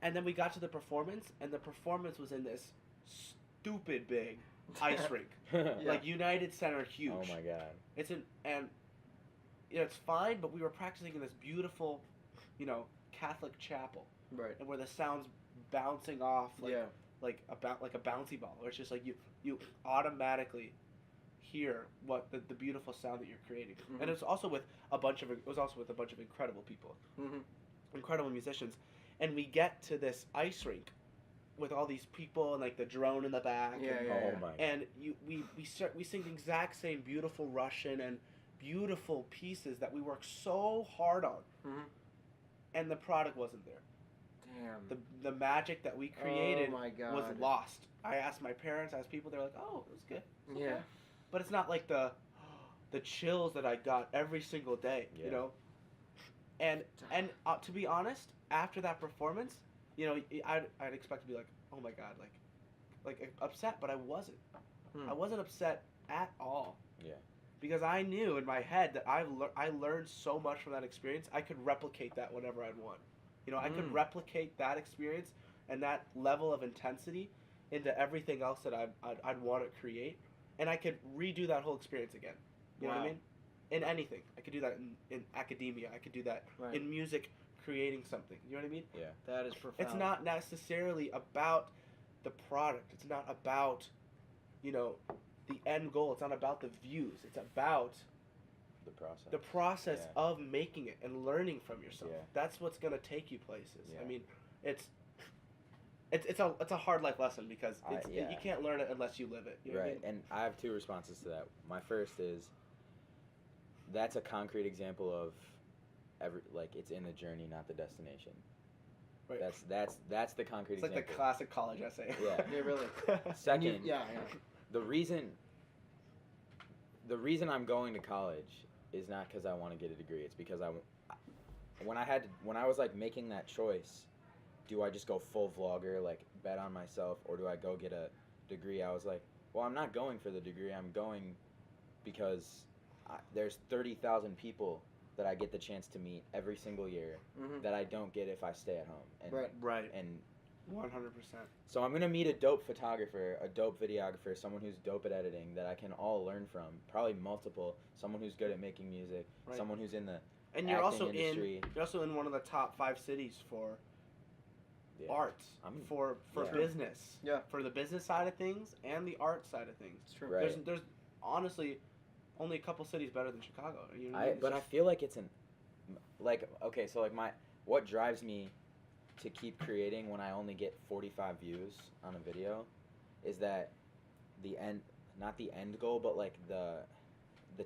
And then we got to the performance, and the performance was in this stupid big ice rink. Like United Center, huge. Oh my god. It's fine, but we were practicing in this beautiful, Catholic chapel. Right. And where the sound's bouncing off like a bouncy ball, where it's just like you automatically hear what the beautiful sound that you're creating. And it was also with a bunch of incredible people, incredible musicians. And we get to this ice rink, with all these people and like the drone in the back. Yeah, and, yeah, yeah. Oh my. And we sing the exact same beautiful Russian and beautiful pieces that we worked so hard on, Mhm. and the product wasn't there. Damn. The magic that we created Oh my God. was lost. I asked my parents, I asked people, they're like, "Oh, it was good." It's Yeah. okay." But it's not like the chills that I got every single day, Yeah. you know. And to be honest, after that performance, you know, I'd expect to be like, "Oh my God," like upset, but I wasn't. I wasn't upset at all. Yeah. Because I knew in my head that I learned so much from that experience. I could replicate that whenever I'd want. You know, I could replicate that experience and that level of intensity into everything else that I'd want to create, and I could redo that whole experience again. You know what I mean? In anything, I could do that in academia. I could do that in music, creating something. You know what I mean? Yeah. That is profound. It's not necessarily about the product. It's not about, you know, the end goal. It's not about the views. It's about the process. Yeah. of making it and learning from yourself. Yeah. That's what's gonna take you places. Yeah. I mean, it's a hard life lesson because you can't learn it unless you live it. You know what I mean? And I have two responses to that. My first is that's a concrete example of it's in the journey, not the destination. Right. That's the concrete It's like example. the classic college essay. Yeah. Yeah, really. Second, Yeah. the reason I'm going to college is not because I want to get a degree. It's because when I was like making that choice, do I just go full vlogger, like bet on myself, or do I go get a degree? I was like, well, I'm not going for the degree. I'm going because there's 30,000 people that I get the chance to meet every single year that I don't get if I stay at home. And, Right. And 100%. so I'm gonna meet a dope photographer, a dope videographer, someone who's dope at editing that I can all learn from. Probably multiple. Someone who's good at making music. Right. Someone who's in the And you're acting also industry. you're also in one of the top 5 cities for arts, for Yeah. business. Yeah. For the business side of things and the art side of things. It's true. Right. There's honestly only a couple cities better than Chicago. You know what I mean? But I feel like it's okay. So like what drives me to keep creating when I only get 45 views on a video is that not the end goal, but like the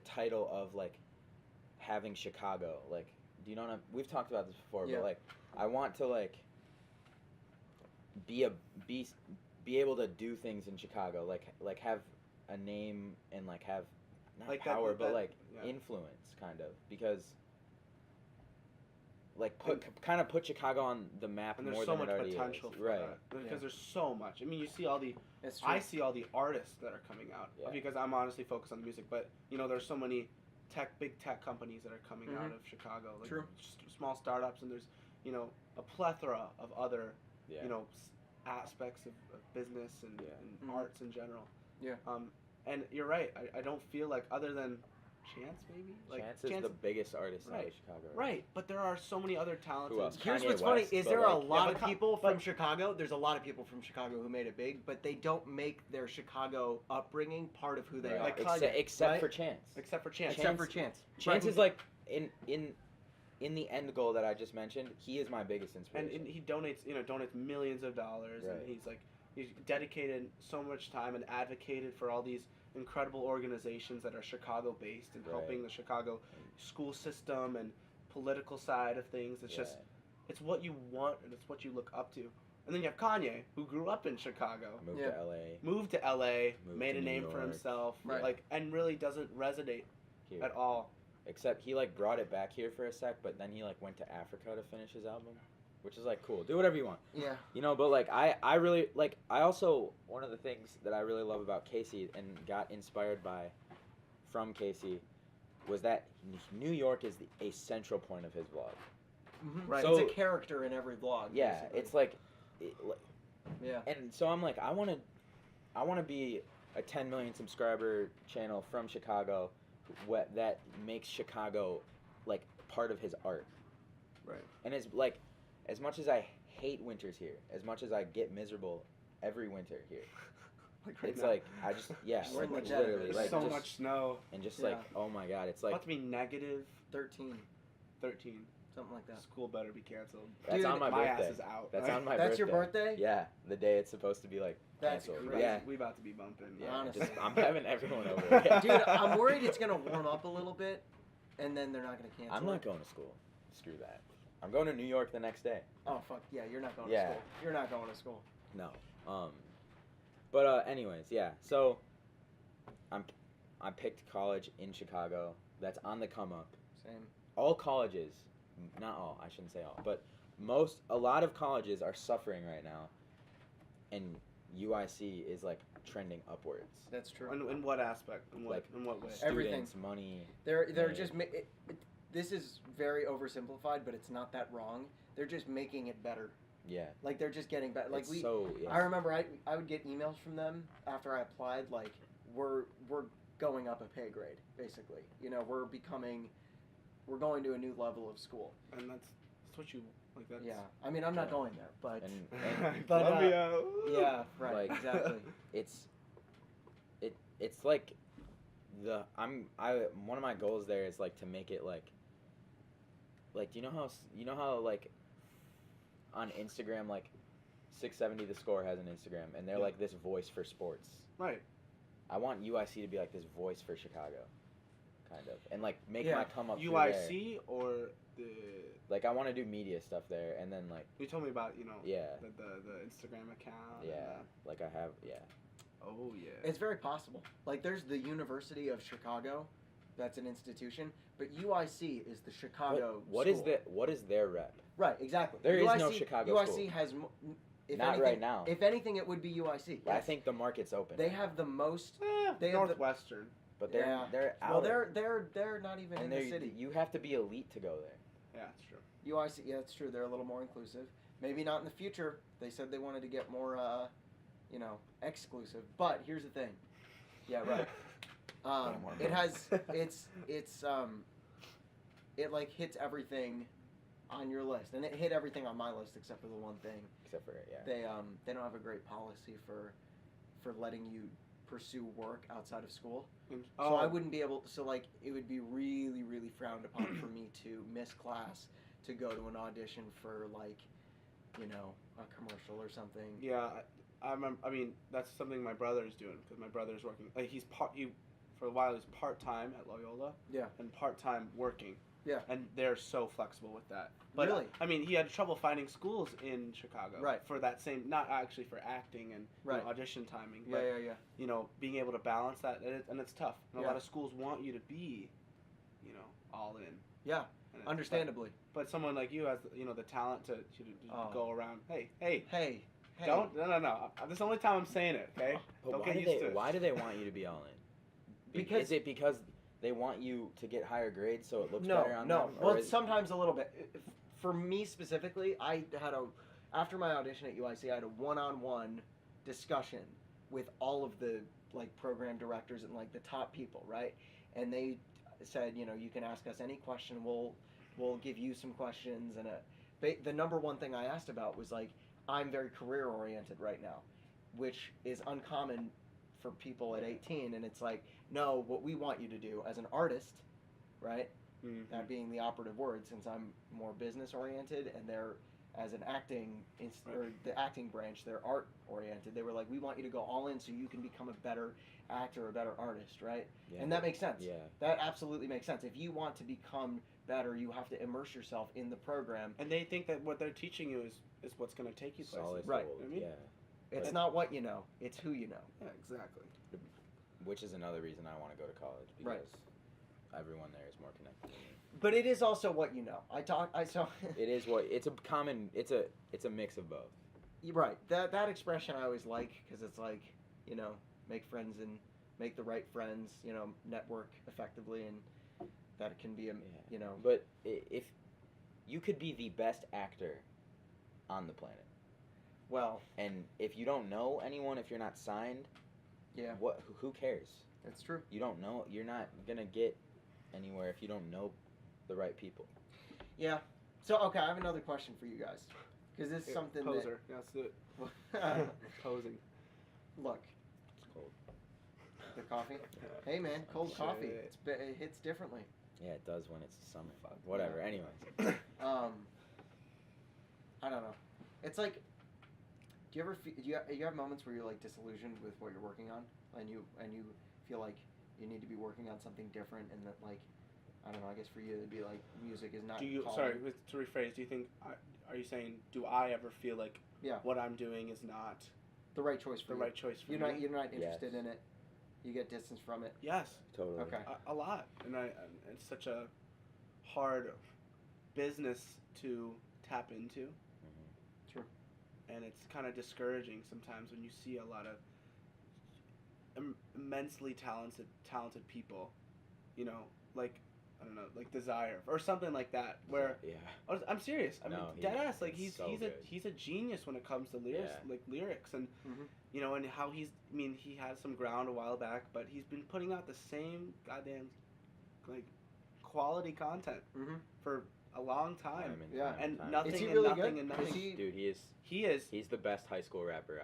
title of like having Chicago. Like, do you know what we've talked about this before, but like I want to like be able to do things in Chicago, like have a name and like have not like power, but like yeah. influence kind of, because like put Chicago on the map and there's more so than much it already potential is. for Right. that because there's so much. I mean, you see all the It's true. I see all the artists that are coming out because I'm honestly focused on the music, but you know there's so many big tech companies that are coming out of Chicago, like True. Small startups, and there's a plethora of other aspects of business and arts in general. Yeah. And you're right. I don't feel like, other than Chance, maybe? Like, Chance is the biggest artist out of Chicago. Right, but there are so many other talented... Who else? Here's Kanye what's funny, West, is but there a like- lot of people but- from Chicago? There's a lot of people from Chicago who made it big, but they don't make their Chicago upbringing part of who they are. Like except right? for Chance. Except for Chance. Except for Chance. Chance is like in the end goal that I just mentioned. He is my biggest inspiration. And he donates millions of dollars, and he's dedicated so much time and advocated for all these incredible organizations that are Chicago based and helping the Chicago school system and political side of things. It's just, it's what you want and it's what you look up to. And then you have Kanye, who grew up in Chicago, moved to LA, made a name for himself, and really doesn't resonate here at all. Except he like brought it back here for a sec, but then he like went to Africa to finish his album, which is like cool. Do whatever you want. Yeah. You know, but like I really like, I also, one of the things that I really love about Casey and got inspired from Casey was that New York is a central point of his vlog. Mm-hmm. Right. So, it's a character in every vlog. Yeah, basically. it's like, yeah. And so I'm like, I want to be a 10 million subscriber channel from Chicago, that makes Chicago like part of his art. Right. And it's like, as much as I hate winters here, as much as I get miserable every winter here, it's like I just We're in the literally desert. like so just, much snow. And just Yeah. like, oh my god, it's It's about like to be negative 13. 13. something like that. School better be canceled. That's Dude, on my My birthday. ass is out. That's on my That's birthday. your birthday? Yeah, the day it's supposed to be like That's canceled. crazy. Yeah, We about to be bumping. yeah. Honestly. I'm having everyone over. Yeah. Dude, I'm worried it's gonna warm up a little bit, and then they're not gonna cancel. I'm it. not going to school. Screw that. I'm going to New York the next day. Oh fuck yeah, you're not going Yeah. to school. You're not going to school. No. But anyways, yeah. So I picked college in Chicago. That's on the come up. Same. All colleges, not all, I shouldn't say all, but a lot of colleges are suffering right now, and UIC is like trending upwards. That's true. In what aspect? In what way? Everything. Students, money. They're Yeah. just this is very oversimplified, but it's not that wrong. They're just making it better. Yeah. Like they're just getting better. Like It's so, yeah. I remember I would get emails from them after I applied. Like we're going up a pay grade, basically. You know, we're going to a new level of school. And that's what you like. That's Yeah, I mean I'm not going there, but And But, Columbia. yeah, right, Like- exactly. it's like one of my goals there is like to make it like you know how like on Instagram like 670 The Score has an Instagram and they're Yeah. like this voice for sports. Right. I want UIC to be like this voice for Chicago, kind of, and like make Yeah. my come up through UIC or the. there. Like I want to do media stuff there, and then like You told me about yeah, the Instagram account. yeah, And like I have oh yeah. It's very possible. Like there's the University of Chicago, that's an institution, but UIC is the Chicago. What school. is their rep? Right, exactly. There is UIC, no Chicago UIC school. has, if Not anything, right now. If anything, it would be UIC. I Yes. think the market's open. They have the most. They they have the- Northwestern. but they're out. Well, they're not even in and the city. You have to be elite to go there. Yeah, it's true. UIC, yeah, it's true. They're a little more inclusive. Maybe not in the future. They said they wanted to get more, exclusive. But here's the thing. Yeah, right. More It money. has it like hits everything on your list, and it hit everything on my list except for the one thing. Except for yeah. They don't have a great policy for letting you pursue work outside of school. So I wouldn't be able. So like it would be really really frowned upon for me to miss class to go to an audition for like, a commercial or something. Yeah, I remember. I mean, that's something my brother is doing because my brother's working. Like for a while, he's part time at Loyola. Yeah. And part time working. Yeah. And they're so flexible with that. But, Really? I mean, he had trouble finding schools in Chicago. Right. For that same, not actually for acting and Right. audition timing. Yeah, But, yeah. being able to balance that, and it's tough. And a Yeah. lot of schools want you to be, all in. Yeah. And Understandably. But someone like you has, the talent to Oh. go around. Hey. Hey. Don't. No. This is the only time I'm saying it. Okay. But Don't why get do used they to it. why do they want you to be all in? Because- Is it because they want you to get higher grades so it looks No, better on no. them? Well, Or is- sometimes a little bit. For me specifically, after my audition at UIC, I had a one-on-one discussion with all of the program directors and the top people, right? And they said, you can ask us any question. We'll give you some questions. And the number one thing I asked about was I'm very career oriented right now, which is uncommon for people at 18. And it's no, what we want you to do as an artist, right? Mhm. That being the operative word, since I'm more business oriented and they're as an acting or the acting branch, they're art oriented. They were we want you to go all in so you can become a better actor, a better artist, right? Yeah. And that makes sense. Yeah. That absolutely makes sense. If you want to become better, you have to immerse yourself in the program. And they think that what they're teaching you is what's going to take you places. Solid Right. gold, I mean- yeah. It's But- not what you know, it's who you know. Yeah, exactly. Which is another reason I want to go to college because Right. everyone there is more connected to me. But it is also what you know. It is what it's a mix of both. You're right. That expression I always like because it's make friends and make the right friends, network effectively, and that can be But if you could be the best actor on the planet, well, and if you don't know anyone, if you're not signed, yeah, who cares? that's true. You don't know. You're not gonna get anywhere if you don't know the right people. Yeah. So okay, I have another question for you guys because this is something Poser. Yeah, let's do it. that Posing. look, It's cold. the coffee. Hey man, cold coffee. Shit. It hits differently. Yeah, it does when it's summer. Whatever. Yeah. Anyways. I don't know. It's like, do you ever you have moments where you're like disillusioned with what you're working on, and you feel like you need to be working on something different, and that like, I don't know. I guess for you it'd be like music is not. Do you? calling. Sorry, to rephrase. Do you think? Are you saying? Do I ever feel like Yeah. what I'm doing is not the right choice for the you? right choice for You're me? not. You're not interested Yes. in it. You get distance from it. Yes. Totally. Okay. A lot, and it's such a hard business to tap into. Sure. And it's kind of discouraging sometimes when you see a lot of immensely talented people, you know, like I don't know, like Desire or something like that. Where Yeah. I'm serious. I mean, deadass. Like he's good. he's a genius when it comes to lyrics, like lyrics, and you know, and how he's. I mean, he had some ground a while back, but he's been putting out the same goddamn, like, quality content for a long time. And nothing. Is he and really nothing good? and nothing. Dude, he is. He is. He's the best high school rapper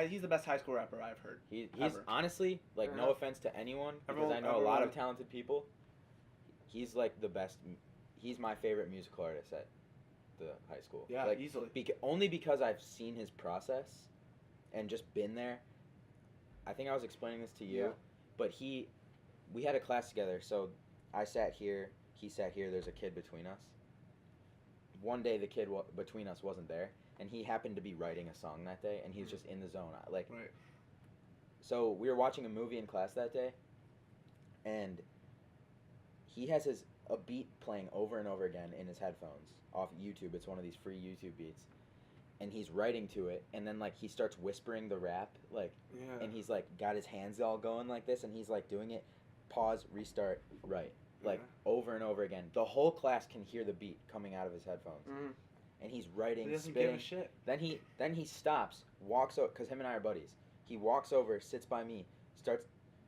He's the best high school rapper I've heard. He's ever. honestly, like, no offense to anyone, because I know a everyone lot of talented people. He's like the best. He's my favorite musical artist at the high school. Yeah, like, easily. Only because I've seen his process, and just been there. I think I was explaining this to you, but we had a class together. So I sat here, he sat here. There's a kid between us. One day the kid between us wasn't there, and he happened to be writing a song that day, and he was just in the zone. Like, right. So we were watching a movie in class that day, and he has a beat playing over and over again in his headphones off YouTube. It's one of these free YouTube beats, and he's writing to it, and then like he starts whispering the rap, like, and he's like got his hands all going like this, and he's like doing it, pause, restart, right, like over and over again. The whole class can hear the beat coming out of his headphones, and he's writing, He doesn't spitting. give a shit. Then he stops, walks over, because him and I are buddies. He walks over, sits by me, starts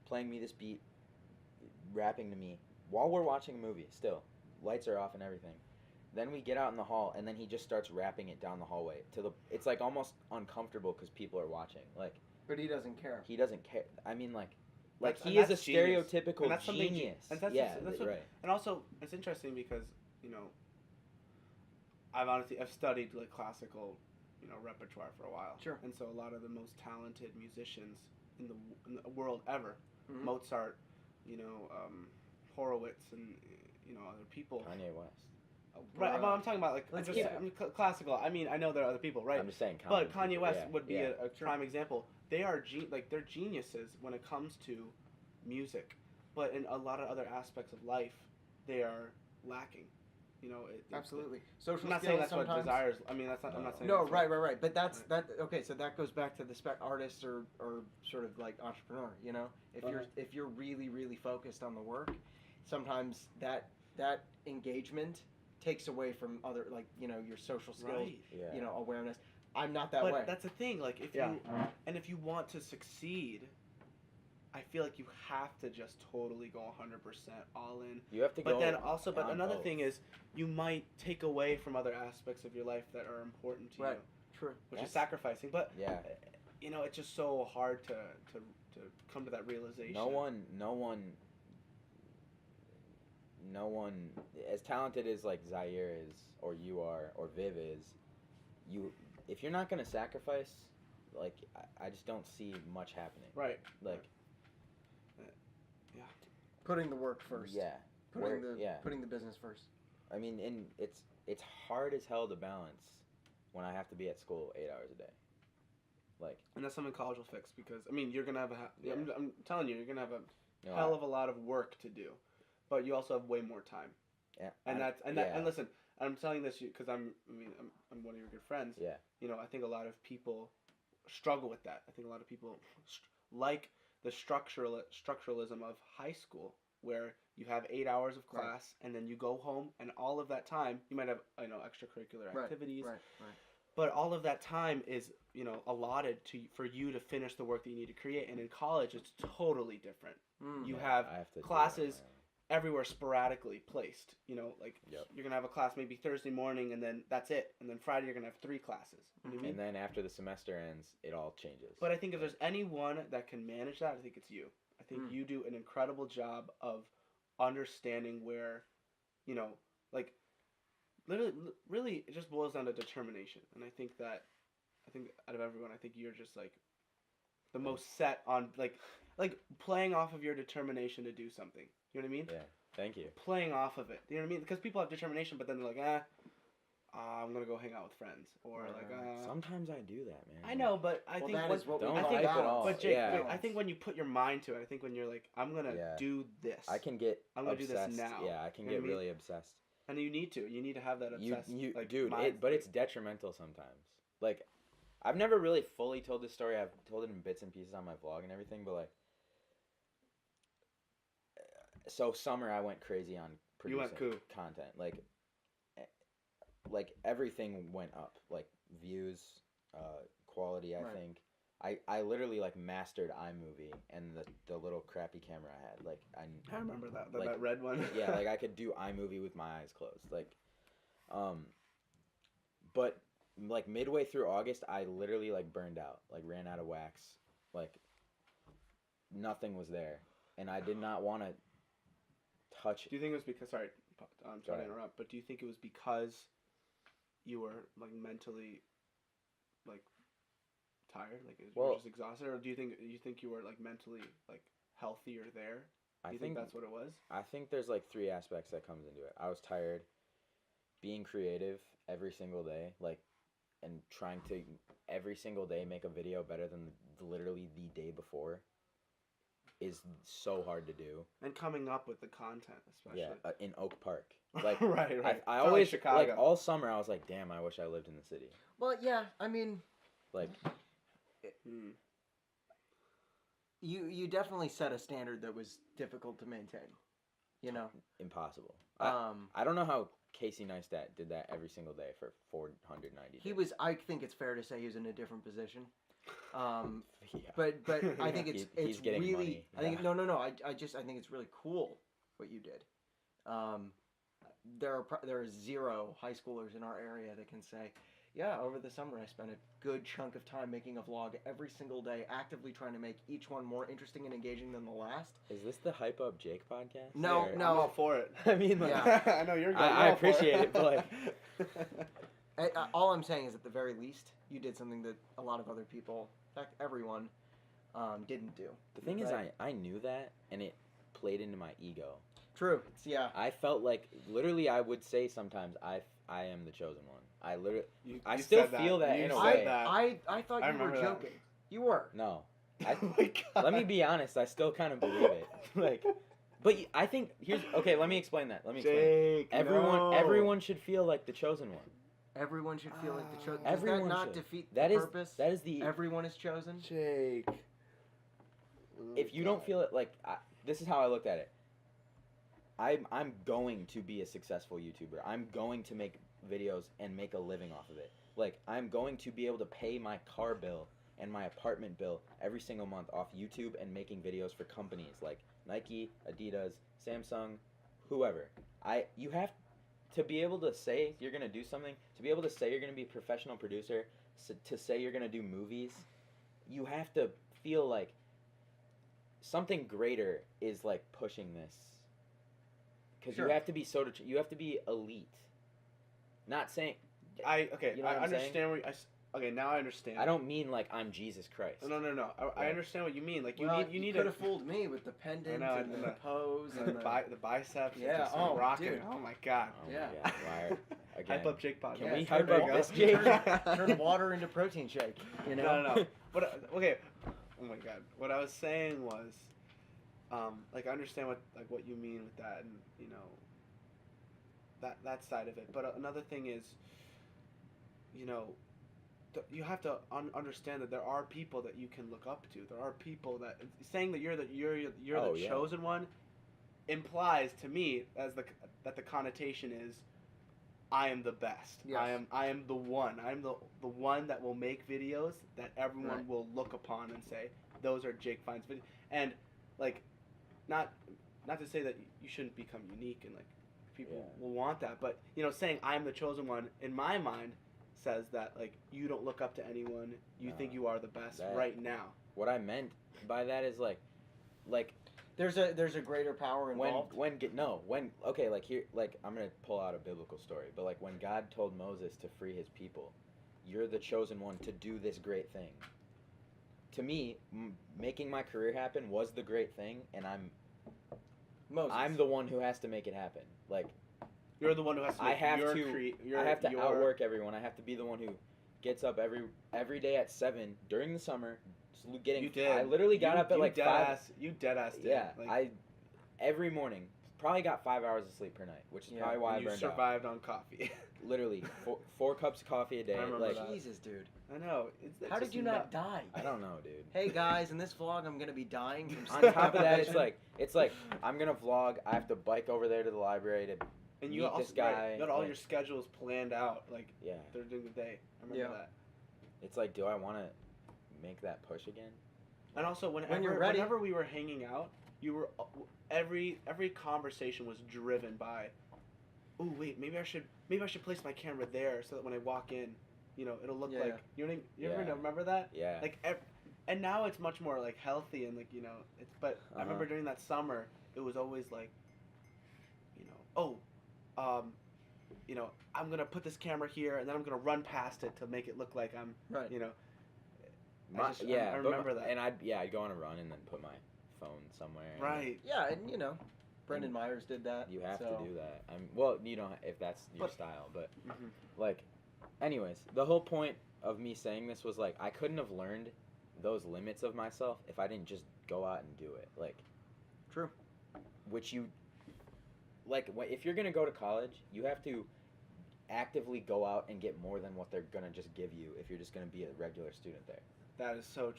playing me this beat, rapping to me while we're watching a movie. Still, lights are off and everything. Then we get out in the hall, and then he just starts rapping it down the hallway it's like almost uncomfortable because people are watching. Like, but he doesn't care. He doesn't care. I mean, like And he is a that's genius. stereotypical And that's something genius. And that's right. And also, it's interesting because, you know, I've studied like classical, you know, repertoire for a while. Sure. And so a lot of the most talented musicians in the world ever, Mozart, you know, Horowitz, and you know other people. Kanye West. Right, I'm talking about like classical. I mean, I know there are other people, right? I'm just saying. But Kanye West would be a Sure. prime example. They are they're geniuses when it comes to music, but in a lot of other aspects of life, they are lacking. You know, absolutely. Social I'm not skills saying that's sometimes. what Desires. I mean, that's not. I'm not saying. No, that's right. But that's that. Okay, so that goes back to the artist or sort of like entrepreneur. You know, if you're really focused on the work, sometimes that engagement takes away from other, like, you know, your social skills. Right. Yeah. You know, awareness. I'm not that way. But that's the thing. Like, if you want to succeed, I feel like you have to just totally go 100% all in. You have to go. But then also, another both. thing is, you might take away from other aspects of your life that are important to you. True. Which is sacrificing. But yeah, you know, it's just so hard to come to that realization. No one as talented as like Zaire is, or you are, or Viv is, if you're not gonna sacrifice, like, I just don't see much happening. Right. Like, yeah. Putting the work first. Yeah. Putting the business first. I mean, and it's hard as hell to balance when I have to be at school 8 hours a day. Like, and that's something college will fix, because I mean, you're gonna have I'm telling you, you're gonna have a No, hell of a lot of work to do, but you also have way more time. Yeah. And listen, I'm telling this because I'm one of your good friends. Yeah. You know, I think a lot of people struggle with that. I think a lot of people like the structuralism of high school, where you have 8 hours of class, and then you go home, and all of that time you might have, you know, extracurricular activities. Right. But all of that time is, you know, allotted for you to finish the work that you need to create. And in college, it's totally different. You have classes everywhere sporadically placed. You know, like, you're gonna have a class maybe Thursday morning, and then that's it. And then Friday you're gonna have 3 classes. You know what I mean? And then after the semester ends, it all changes. But I think if there's anyone that can manage that, I think it's you. I think you do an incredible job of understanding where, you know, like literally, really, it just boils down to determination. And I think out of everyone, I think you're just like the most set on like playing off of your determination to do something. You know what I mean? Yeah. Thank you. Playing off of it. You know what I mean? Because people have determination, but then they're like, I'm gonna go hang out with friends, or Sometimes I do that, man. I know, but I think that is what we don't call hype it balance. all. But Jake, Yeah. wait, I think when you put your mind to it, I think when you're like, I'm gonna do this. I can get I'm gonna obsessed. do this now. Yeah, I can You know get what I mean? really obsessed. And you need to. You need to have that obsessed. Dude, but it's detrimental sometimes. Like, I've never really fully told this story. I've told it in bits and pieces on my vlog and everything, but like, so summer I went crazy on producing content. Like everything went up. Like views, quality. I think I literally like mastered iMovie and the little crappy camera I had. Like I remember that red one. Yeah, like I could do iMovie with my eyes closed. Like, but like midway through August, I literally like burned out. Like ran out of wax. Like nothing was there, and I did not want to touch. Do you think it was because? Sorry, I'm sorry to interrupt. But do you think it was because you were like mentally like tired, like you were just exhausted, or do you think you were like mentally like healthier there? Do you think that's what it was? I think there's like 3 aspects that comes into it. I was tired, being creative every single day, like, and trying to every single day make a video better than literally the day before is so hard to do. And coming up with the content, especially. Yeah, in Oak Park. Like right. I always Chicago. Like all summer I was like, damn, I wish I lived in the city. Well, yeah, I mean, like you definitely set a standard that was difficult to maintain. You know, impossible. I don't know how Casey Neistat did that every single day for 490 days. He was. I think it's fair to say he was in a different position. Yeah. But I think it's he's getting really. money. I think no. I think it's really cool what you did. There are 0 high schoolers in our area that can say, yeah, over the summer I spent a good chunk of time making a vlog every single day, actively trying to make each one more interesting and engaging than the last. Is this the Hype Up Jake podcast? No. I'm all for it. I mean, like, I know you're good. I appreciate it, but like, all I'm saying is at the very least, you did something that a lot of other people, in fact, everyone, didn't do. The thing is, I knew that, and it played into my ego. True. Yeah. I felt like, literally, I would say sometimes, I am the chosen one. I literally, I still feel that in a way. I thought you were joking. You were. No. Oh my God. Let me be honest, I still kind of believe it. Like, but I think, okay, let me explain that. Jake, everyone should feel like the chosen one. Everyone should feel like the chosen. Everyone Does that not should. defeat That the is, purpose? That is the. Everyone is chosen. Jake. If you don't feel it, like, this is how I looked at it. I'm going to be a successful YouTuber. I'm going to make videos and make a living off of it. Like, I'm going to be able to pay my car bill and my apartment bill every single month off YouTube and making videos for companies like Nike, Adidas, Samsung, whoever. You have to be able to say you're going to do something, to be able to say you're going to be a professional producer, to say you're going to do movies, you have to feel like something greater is like pushing this. Because you have to be you have to be elite. Not saying I you know what I'm understand saying? where okay, now I understand. I don't mean like I'm Jesus Christ. No. I understand what you mean. Like you need you could have fooled me with the pendant and the pose and the biceps. Yeah. Just Oh, rocking. dude. Oh my God. Oh Yeah. my God. Why again? Hype Up Jake podcast. Can we Yeah, hype turn up it this up. Jake? Turn water into protein shake. You know. No. But okay. Oh my God. What I was saying was, like I understand what you mean with that, and you know. That side of it, but another thing is, you know, you have to understand that there are people that you can look up to. There are people that saying that you're the chosen one implies to me that the connotation is, I am the best. Yes. I am the one. I'm the one that will make videos that everyone will look upon and say those are Jake Fine's videos. And like, not to say that you shouldn't become unique and like. People will want that, but you know, saying I'm the chosen one in my mind says that like you don't look up to anyone. You think you are the best right now. What I meant by that is like There's a greater power involved. Okay, like here, like I'm gonna pull out a biblical story, but like when God told Moses to free his people, you're the chosen one to do this great thing. To me, making my career happen was the great thing, and I'm the one who has to make it happen. Like, you're the one who has to. I have to outwork everyone. I have to be the one who gets up every day at 7 during the summer. You did. I literally got up at like 5. You dead ass did. Yeah, like, every morning probably got 5 hours of sleep per night, which is probably why I burned out. You survived on coffee. Literally, 4 cups of coffee a day. I remember that. Jesus, dude. I know. How did you not die? I don't know, dude. Hey guys, in this vlog, I'm gonna be dying from. On top of that, it's like I'm gonna vlog. I have to bike over there to the library to meet this guy. Right, you got all your schedules planned out, like during the day. I remember that. It's like, do I want to make that push again? And also, whenever we were hanging out, you were every conversation was driven by, oh wait, maybe I should place my camera there so that when I walk in, it'll look like you ever remember that? Yeah. Like, and now it's much more like healthy and like it's. But I remember during that summer, it was always like, I'm gonna put this camera here and then I'm gonna run past it to make it look like I'm right. I remember that. And I'd go on a run and then put my phone somewhere. Right. Yeah, and Brendan Myers did that. You have to do that. Well, you don't if that's your style, but like, anyways, the whole point of me saying this was like I couldn't have learned those limits of myself if I didn't just go out and do it. Like, true. Which if you're gonna go to college, you have to actively go out and get more than what they're gonna just give you if you're just gonna be a regular student there. That is so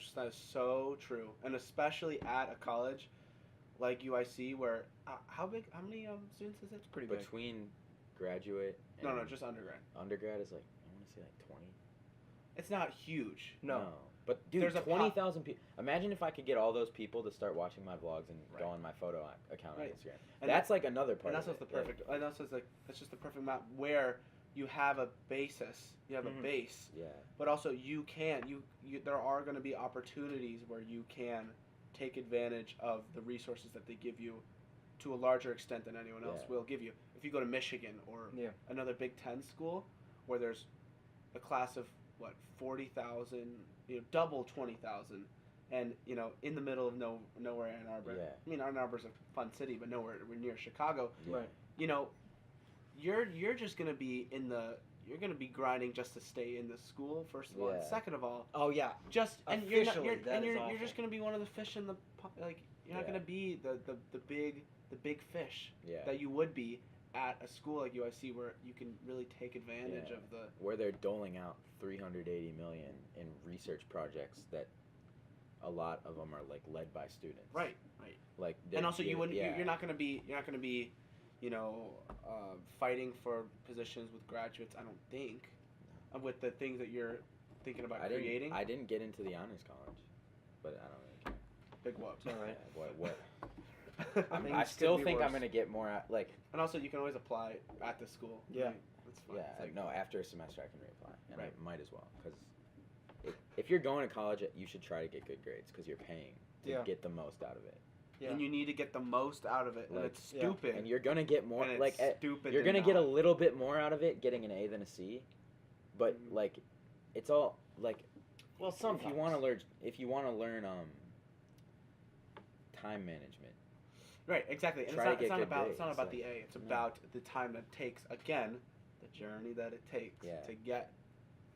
true, and especially at a college like UIC, where how many students is it? It's pretty big. Between graduate. And no, just undergrad. Undergrad is like I want to say like 20. It's not huge. No. But dude, there's 20,000 people. Imagine if I could get all those people to start watching my vlogs and go on my photo account on Instagram. And that's like another part. And that's the perfect. And that's just the perfect map where you have a basis, you have a base. Yeah. But also you there are going to be opportunities where you can take advantage of the resources that they give you to a larger extent than anyone else will give you. If you go to Michigan or another Big Ten school where there's a class of 40,000, double 20,000, and in the middle of nowhere Ann Arbor. Yeah. I mean, Ann Arbor's a fun city, but nowhere near Chicago. Yeah. Right. You're just gonna be you're gonna be grinding just to stay in the school, first of all, and second of all. Oh yeah. You're just gonna be one of the fish in the you're not gonna be the big fish that you would be at a school like UIC where you can really take advantage of where they're doling out $380 million in research projects that a lot of them are like led by students. Right. Like, and also you're not gonna be fighting for positions with graduates. I don't think with the things that you're thinking about creating. I didn't get into the honors college, but I don't really care. Big whoops. All right. What? I still think I'm gonna get more and also you can always apply at the school. Yeah. That's fine. Yeah, after a semester I can reapply, and I might as well, because if you're going to college, you should try to get good grades because you're paying to get the most out of it. Yeah. And you need to get the most out of it, and it's stupid. And you're gonna get more. Stupid. You're gonna get a little bit more out of it getting an A than a C, but it's all well, sometimes if you want to learn time management. Right, exactly. And it's not about the A. It's about the time that it takes. Again, the journey that it takes to get.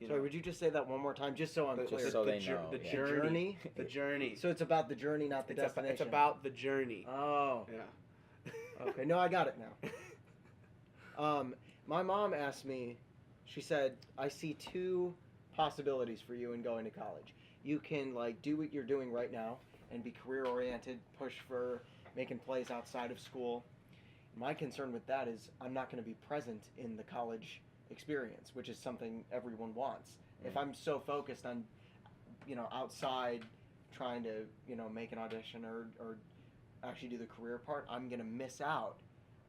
Sorry, would you just say that one more time, just so I'm clear? Just so they know. The journey. The journey. So it's about the journey, not the destination. It's about the journey. Oh. Yeah. Okay. No, I got it now. My mom asked me. She said, "I see 2 possibilities for you in going to college. You can do what you're doing right now and be career oriented, push for making plays outside of school. My concern with that is I'm not going to be present in the college experience, which is something everyone wants. If I'm so focused on, outside trying to, make an audition or actually do the career part, I'm going to miss out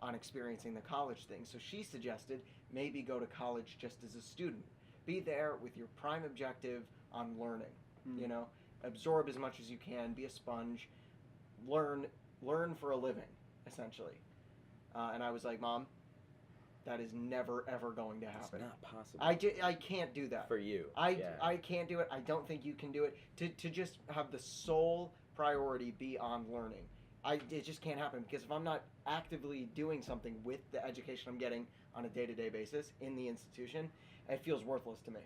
on experiencing the college thing. So she suggested maybe go to college just as a student. Be there with your prime objective on learning, absorb as much as you can, be a sponge, learn learn for a living, essentially. And I was like, Mom, that is never, ever going to happen. It's not possible. I can't do that. For you. I can't do it. I don't think you can do it. To just have the sole priority be on learning. It just can't happen, because if I'm not actively doing something with the education I'm getting on a day-to-day basis in the institution, it feels worthless to me.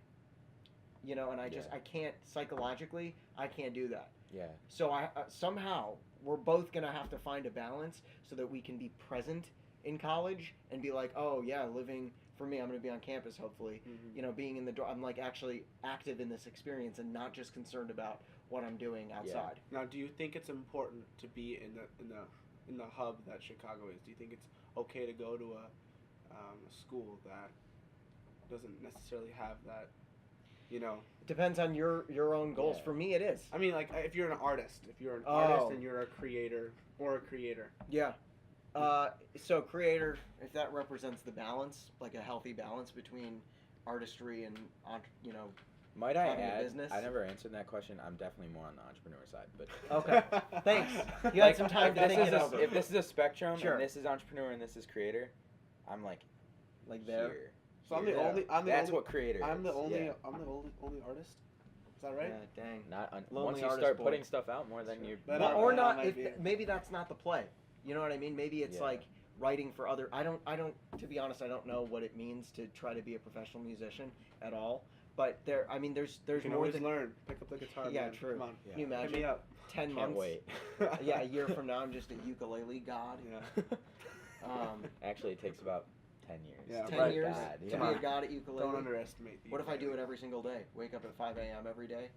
You know, and I can't, psychologically, I can't do that. Yeah. So somehow we're both going to have to find a balance so that we can be present in college and be like, oh yeah, living, for me, I'm going to be on campus, hopefully, you know, being in the door, I'm like actually active in this experience and not just concerned about what I'm doing outside. Yeah. Now, do you think it's important to be in the hub that Chicago is? Do you think it's okay to go to a school that doesn't necessarily have that, you know? It depends on your own goals. Yeah. For me, it is. I mean, like, if you're an artist, and you're a creator. Yeah. So creator, if that represents the balance, like a healthy balance between artistry and, you know, Might I having a add, business. I never answered that question. I'm definitely more on the entrepreneur side, but Okay. Thanks. You had some time to if think this it is over. if this is a spectrum Sure. and this is entrepreneur and this is creator, I'm like there. here. So I'm the Here. only. That's what creator I'm is. the only. Yeah. I'm the only artist. Is that right? Yeah, dang. Once Lonely you artist start boy. putting stuff out more than you. Then Well, I- or then I not. might be. Maybe that's not the play. You know what I mean? Maybe it's Yeah. like writing for other. I don't. To be honest, I don't know what it means to try to be a professional musician at all. But there's You can more always than. learn. Pick up the guitar. Yeah, man. true. Come on. Yeah. Can you Hit imagine? me up. 10 Can't months. wait. Yeah, a year from now, I'm just a ukulele god. Yeah. Actually, it takes about 10 years. Yeah, 10 right. years God, to yeah. be a god at ukulele. Don't underestimate. What if I do it every single day? Wake up at 5 a.m. every day,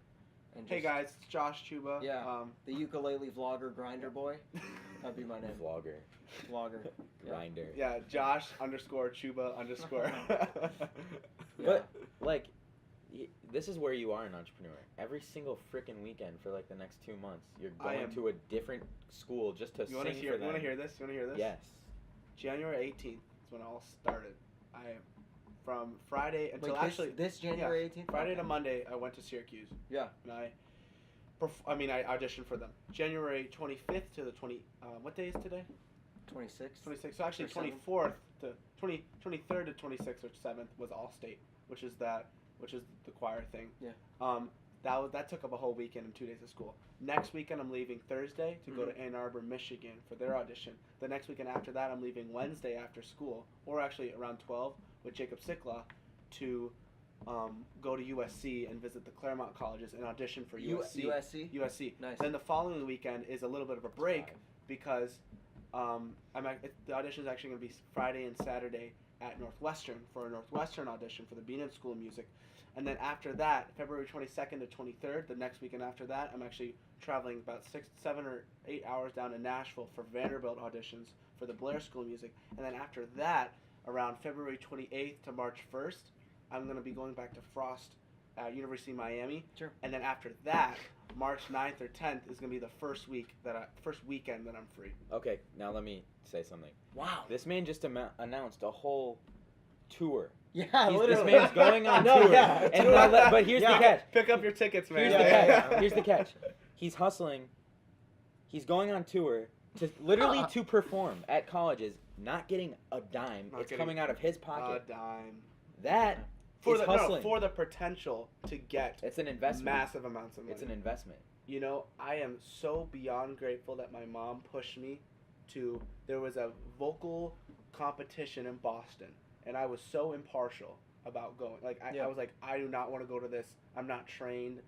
and just, Hey guys, it's Josh Chuba. Yeah. The ukulele vlogger grinder boy. That'd be my name. Vlogger, Vlogger. grinder. Yeah, Josh _Chuba_. But like, this is where you are an entrepreneur. Every single freaking weekend for like the next 2 months, you're I going am- to a different school just to You want to sing hear? for You them. want to hear this? You want to hear this? Yes. January 18th is when it all started. From Friday until Wait, this January 18th? Friday Okay. to Monday, I went to Syracuse. Yeah. And I auditioned for them. January 25th to the 20. What day is today? 26. 26th. So actually, Or 7th. 24th to 23rd to 26th or 7th was all state, which is the choir thing. Yeah. That took up a whole weekend and 2 days of school. Next weekend, I'm leaving Thursday to go to Ann Arbor, Michigan for their audition. The next weekend after that, I'm leaving Wednesday after school, or actually around 12 with Jacob Sikla to go to USC and visit the Claremont colleges and audition for USC. USC? Nice. Then the following weekend is a little bit of a break because the audition is actually going to be Friday and Saturday at Northwestern for a Northwestern audition for the Beanan School of Music. And then after that, February 22nd to 23rd, the next weekend after that, I'm actually traveling about 7 or 8 hours down to Nashville for Vanderbilt auditions for the Blair School of Music. And then after that, around February 28th to March 1st, I'm going to be going back to Frost at University of Miami. Sure. And then after that, March 9th or 10th is going to be the first weekend that I'm free. Okay, now let me say something. Wow. This man just announced a whole tour. Yeah, This literally. man's going on No, tour. yeah, And tour. but here's Yeah. the catch. Pick up your tickets, man. Here's Yeah, the yeah, catch. yeah. Here's the catch. He's hustling. He's going on tour to literally to perform at colleges, not getting a dime. Not It's getting coming out of his pocket. A dime. That is hustling. For the potential to get It's an investment. massive amounts of money. It's an investment. You know, I am so beyond grateful that my mom pushed me to. There was a vocal competition in Boston, and I was so impartial about going. Like, I was like, I do not want to go to this. I'm not trained.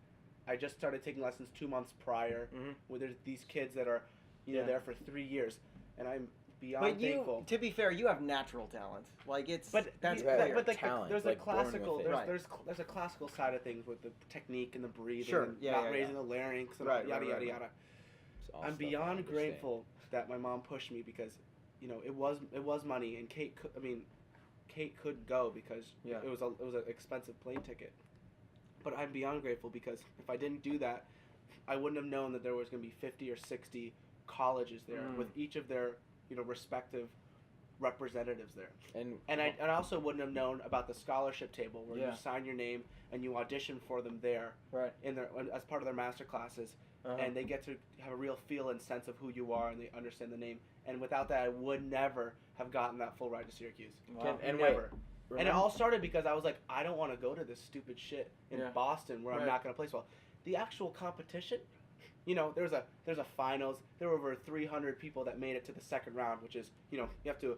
I just started taking lessons 2 months prior. Where there's these kids that are, there for 3 years, and I'm beyond thankful. To be fair, you have natural talent. Like that's clear. But like, talent, there's like, a born with classical, it. there's a classical side of things with the technique and the breathing, Sure. and Yeah, not yeah, raising the larynx, and Right, yada right, yada right. yada. It's all I'm stuff I beyond understand. grateful that my mom pushed me because, it was money, and Kate could go because it was an expensive plane ticket. But I'm beyond grateful because if I didn't do that, I wouldn't have known that there was going to be 50 or 60 colleges there with each of their respective representatives there. And I also wouldn't have known about the scholarship table where you sign your name and you audition for them there right. as part of their master classes. and they get to have a real feel and sense of who you are, and they understand the name. And without that, I would never have gotten that full ride to Syracuse. Wow. And Never. wait, And it all started because I was like, I don't want to go to this stupid shit in Boston where I'm not going to place well. The actual competition, there's a finals. There were over 300 people that made it to the second round, which is, you have to,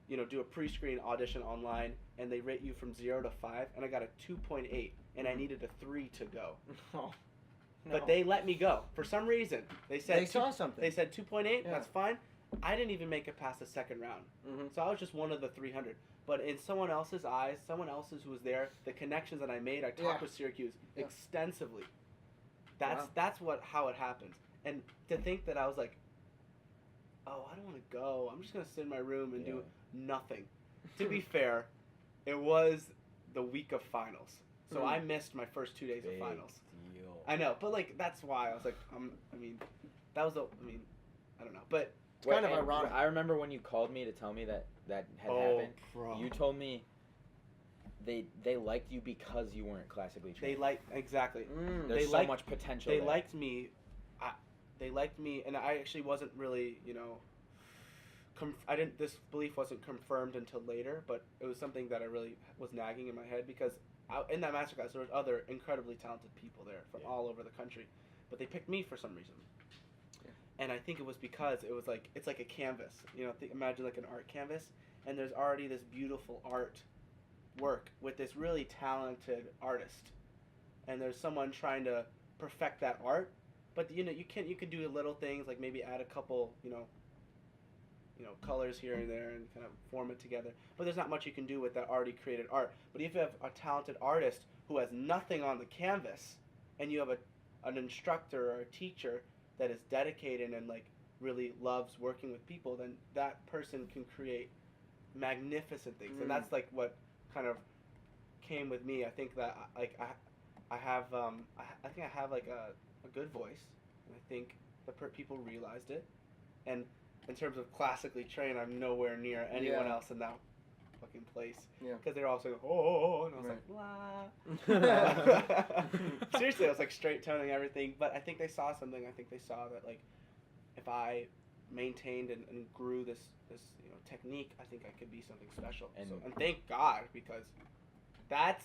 do a pre-screen audition online, and they rate you from 0 to 5, and I got a 2.8, and I needed a 3 to go. Oh, no. But they let me go for some reason. They said they saw something. They said 2.8. Yeah. That's fine. I didn't even make it past the second round, so I was just one of the 300. But in someone else's eyes, someone else's who was there, the connections that I made, I talked with Syracuse extensively. That's how it happens. And to think that I was like, oh, I don't want to go. I'm just gonna sit in my room and do nothing. To be fair, it was the week of finals, so I missed my first 2 days of finals. Deal. I know, but like that's why I was like, that was I don't know, but. It's kind of ironic. I remember when you called me to tell me that had happened. Bro. You told me they liked you because you weren't classically trained. Exactly. There's so much potential. They there. liked me. They liked me, and I actually wasn't really, This belief wasn't confirmed until later, but it was something that I really was nagging in my head because in that masterclass there was other incredibly talented people there from all over the country, but they picked me for some reason. And I think it was because it was like, it's like a canvas, imagine like an art canvas, and there's already this beautiful art work with this really talented artist, and there's someone trying to perfect that art, but you can do little things like maybe add a couple, colors here and there and kind of form it together, but there's not much you can do with that already created art. But if you have a talented artist who has nothing on the canvas, and you have an instructor or a teacher that is dedicated and like really loves working with people, then that person can create magnificent things. And that's like what kind of came with me. I think that like I have like a good voice, and I think people realized it. And in terms of classically trained, I'm nowhere near anyone else in that fucking place. Yeah. Because they're all saying, oh, and I was like, blah. Seriously, I was like straight toning everything. But I think they saw something. I think they saw that like if I maintained and grew this technique, I think I could be something special. And thank God, because that's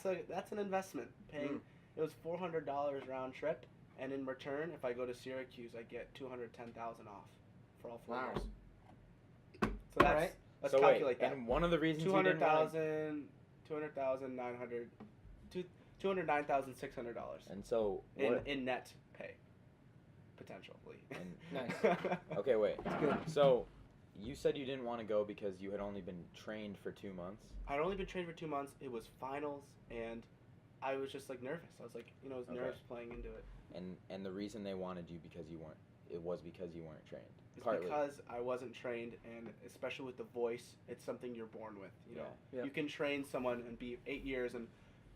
an investment. Paying it was $400 round trip, and in return, if I go to Syracuse, I get $210,000 off for all 4 years. So that's right. Let's calculate wait, that. And one of the reasons 209,600. And so in net pay, potentially. Nice. Okay, wait. That's good. So you said you didn't want to go because you had only been trained for 2 months. I'd only been trained for 2 months. It was finals, and I was just like nervous. I was like, it was nerves playing into it. And the reason they wanted you because you weren't trained. It's partly. because I wasn't trained, and especially with the voice, it's something you're born with. Yeah. You can train someone and be 8 years and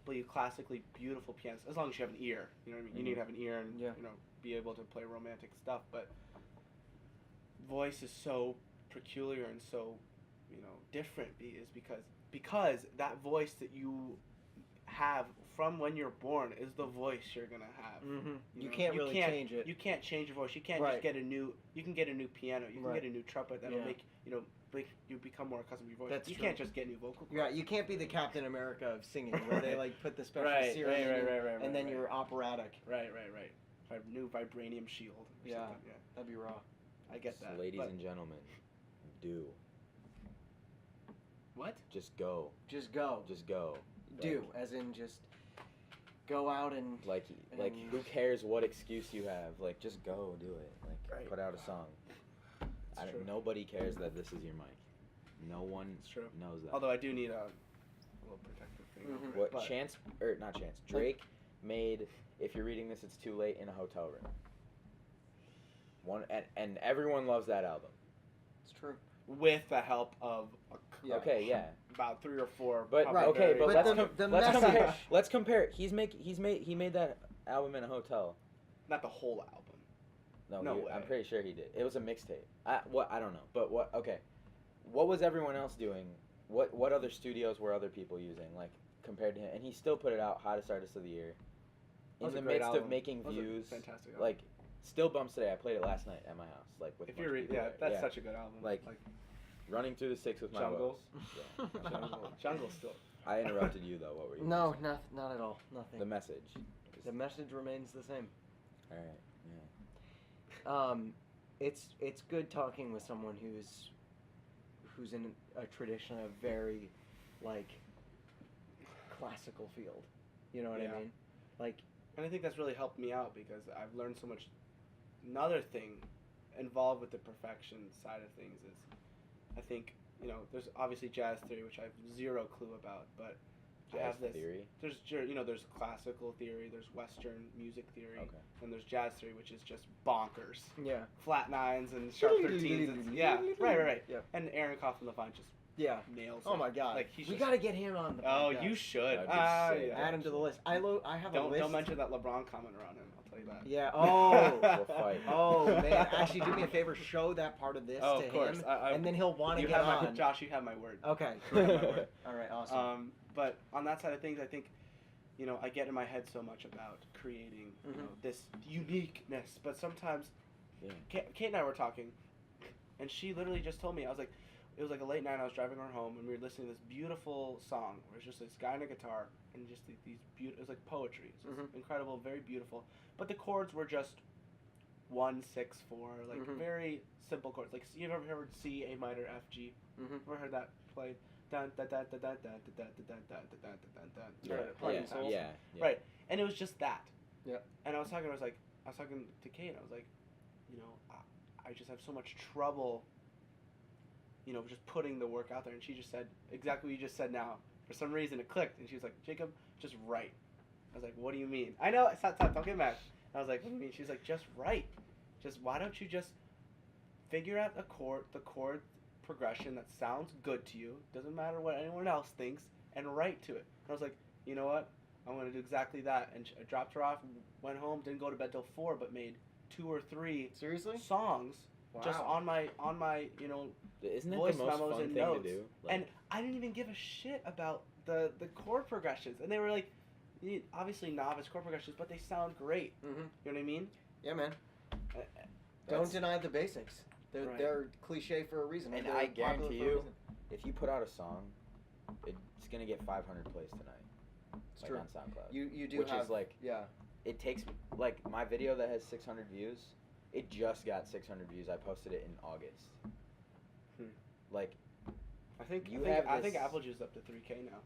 play a classically beautiful pianist as long as you have an ear. You know what I mean? You need to have an ear and be able to play romantic stuff. But voice is so peculiar and so different is because that voice that you have from when you're born is the voice you're gonna have. You can't really change it. You can't change your voice. You can't just get you can get a new piano. You can get a new trumpet that'll make you become more accustomed to your voice. That's you true. can't just get new vocal cords. Yeah, you can't be the Captain America of singing where they like put the special serum in and then you're operatic. Right. New vibranium shield. Or something. Yeah, that'd be raw. I get So that. ladies and gentlemen, do. What? Just go. Just go. Just go. Do, as in just go out and like who cares what excuse you have? Like just go do it. Like put out a song. Nobody cares that this is your mic. No one knows that. Although I do need a little protective thing. What not Chance. Drake made If You're Reading This It's Too Late in a hotel room. And everyone loves that album. It's true. With the help of about 3 or 4. But let's compare. He made that album in a hotel. Not the whole album. No way. I'm pretty sure he did. It was a mixtape. I don't know. But what? Okay. What was everyone else doing? What other studios were other people using? Like compared to him, and he still put it out. Hottest Artist of the Year. In the midst of making views. Fantastic. Like Still bumps today. I played it last night at my house, like with. If a bunch you're, of people yeah, there. that's such a good album. Like- Running through the six with my Jungle. woes. Yeah. Jungle still. I interrupted you though. What were you? No, not at all. Nothing. The message. The message remains the same. All right. Yeah. It's good talking with someone who's in a tradition of very, like, classical field. You know what I Yeah. mean? Like, And I think that's really helped me out because I've learned so much. Another thing involved with the perfection side of things is, I think, there's obviously jazz theory, which I have zero clue about, but I Jazz have this. theory. There's classical theory, there's Western music theory, Okay. and there's jazz theory, which is just bonkers. yeah. Flat nines and sharp 13s. And, yeah, right. Yeah. And Aaron Kaufman Levine just Yeah. nails Oh it. my God. Like, he's we just- gotta get him on the Oh, podcast. you should. That'd be sick. Yeah. Add him to the list. I have a list. Don't mention that LeBron comment around him. I'll tell you that. Yeah. Oh. We'll fight. Oh man. Actually, do me a favor. Show that part of this Oh, to of course. him, I- and then he'll want to You get have my on. Josh. You have my word. Okay. You have my word. All right. Awesome. But on that side of things, I think, I get in my head so much about creating, this uniqueness. But sometimes, Yeah. Kate and I were talking, and she literally just told me, it was like a late night, I was driving her home, and we were listening to this beautiful song, where it's just this guy on a guitar, and just these beautiful, it was like poetry. It was incredible, very beautiful. But the chords were just 1, 6, 4, like very simple chords. Like, you've ever heard C, A minor, F, G? Ever heard that played? Dun, dun, dun, dun, dun, dun, dun, dun, dun, dun, dun, dun, dun, dun. Yeah. Playing Yeah. souls. Yeah. Right. And it was just that. Yeah. And I was talking to Kate, I was like, I just have so much trouble, just putting the work out there. And she just said exactly what you just said now. For some reason it clicked. And she was like, Jacob, just write. I was like, what do you mean? I know, stop, don't get mad. I was like, what do you mean? She's like, just write. Why don't you just figure out the chord progression that sounds good to you, doesn't matter what anyone else thinks, and write to it. And I was like, you know what? I'm going to do exactly that. And I dropped her off, went home, didn't go to bed till 4, but made 2 or 3 Seriously? songs just Wow. on my Isn't it voice the most memos fun and thing notes. to do? And I didn't even give a shit about the chord progressions. And they were like, obviously novice chord progressions, but they sound great. You know what I mean? Yeah, man. Don't That's- deny the basics. Right. They're cliche for a reason. And They're I popular guarantee for a you, reason. if you put out a song, it's gonna get 500 plays tonight. It's like true. on SoundCloud. You do which have is like, yeah. it takes like my video that has 600 views. It just got 600 views. I posted it in August. Like, I think have this- Apple Juice up to 3K now.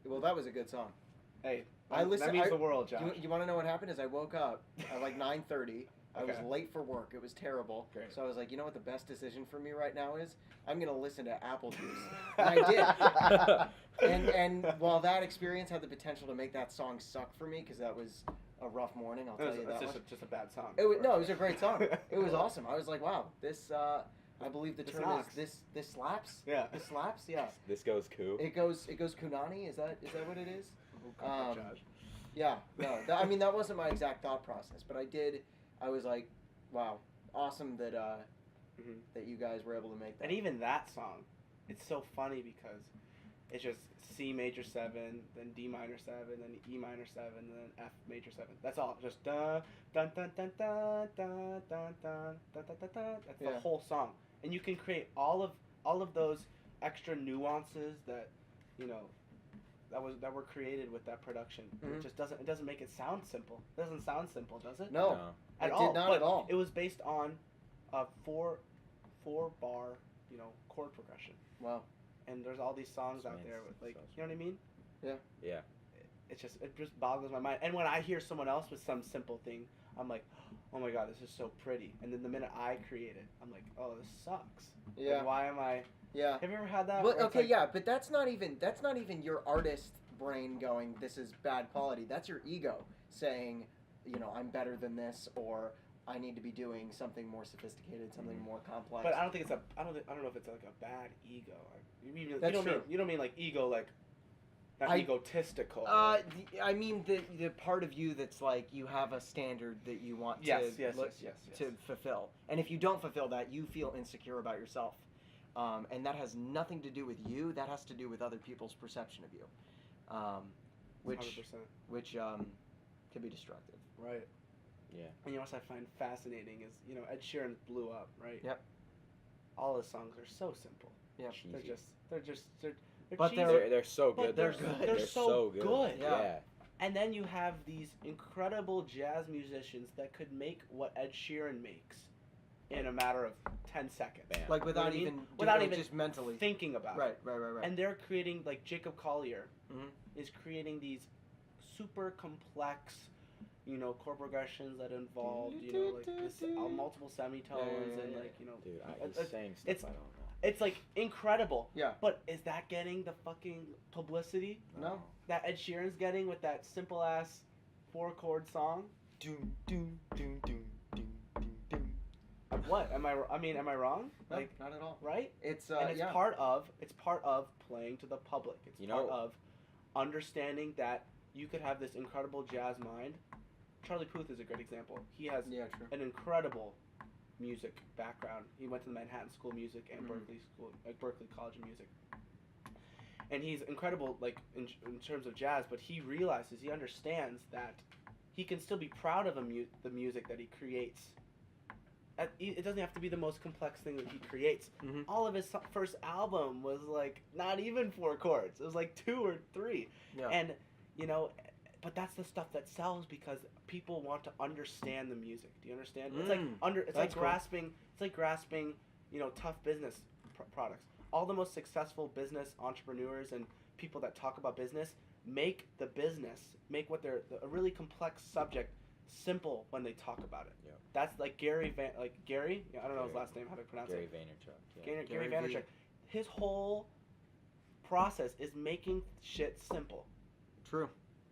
Well, that was a good song. Hey, I listened- that means I- the world, Josh. You want to know what happened? Is I woke up at like 9:30. I was Okay. late for work. It was terrible. Great. So I was like, you know what the best decision for me right now is? I'm gonna listen to Apple Juice. And I did. And while that experience had the potential to make that song suck for me, because that was a rough morning, I'll tell you that It's much. just a bad song. It was a great song. It was awesome. I was like, wow, this. I believe the This term knocks. is this slaps. Yeah. This slaps. Yeah. this goes cool. It goes kunani. Is that what it is? Oh, God, Josh. Yeah, no, that wasn't my exact thought process, but I was like, wow, awesome that that you guys were able to make that. And even that song, it's so funny because it's just C major 7, then D minor 7, then E minor 7, then F major 7. That's all. Just dun dun dun dun dun dun dun dun dun dun dun dun. That's the Yeah. whole song, and you can create all of those extra nuances that that were created with that production. Mhm. It just doesn't make it sound simple. It doesn't sound simple, does it? No. At It all. did not but at all. It was based on a four bar, chord progression. Wow. And there's all these songs This out man's there with so you know what I mean? Yeah. It just boggles my mind. And when I hear someone else with some simple thing, I'm like, oh my God, this is so pretty. And then the minute I create it, I'm like, oh, this sucks. Yeah. Like, why am I? Yeah. Have you ever had that? Well, where it's okay, like- yeah, but that's not even your artist brain going, this is bad quality. That's your ego saying, I'm better than this, or I need to be doing something more sophisticated, something more complex. But I don't think I don't know if it's like a bad ego. You That's don't true. you don't mean like ego like not egotistical. I mean the part of you that's like you have a standard that you want yes, to yes, look yes. to fulfill, and if you don't fulfill that, you feel insecure about yourself, and that has nothing to do with you. That has to do with other people's perception of you, which 100%. which can be destructive. Right. Yeah. And you know what I find fascinating is, you know, Ed Sheeran blew up, right? Yep. All his songs are so simple. Yep. Cheesy. They're But cheesy. They're so But good. they're though. good. They're so good. Yeah. And then you have these incredible jazz musicians that could make what Ed Sheeran makes in a matter of 10 seconds. Bam. Like without You know what I even mean? Without even just mentally thinking about it. Right. And they're creating, like Jacob Collier Mhm. is creating these super complex, you know, chord progressions that involve, you know, like this, multiple semitones and like, you know, Dude, it's- he's saying stuff it's- I don't know. it's like incredible. Yeah. But is that getting the fucking publicity No. that Ed Sheeran's getting with that simple ass 4-chord song? Doom, doom, doom, doom, doom, doom, doom. What am I wrong? No, Like, not at all. right? It's And it's yeah. part of playing to the public. It's You part know- of understanding that you could have this incredible jazz mind. Charlie Puth is a great example. He has Yeah, true. an incredible music background. He went to the Manhattan School of Music and Berkeley College of Music. And he's incredible, like in terms of jazz. But he understands that he can still be proud of the music that he creates. It doesn't have to be the most complex thing that he creates. Mhm. All of his first album was like not even 4 chords. It was like 2 or 3. Yeah. And you know, but that's the stuff that sells because people want to understand the music. Do you understand? It's like That's cool. grasping. It's like grasping, you know, tough business products. All the most successful business entrepreneurs and people that talk about business make what they're a really complex subject simple when they talk about it. Yeah. That's like Gary. Yeah, I don't know his last name. How to pronounce Gary it? Vaynerchuk. Yeah. Gary Gary V. Vaynerchuk. His whole process is making shit simple. True.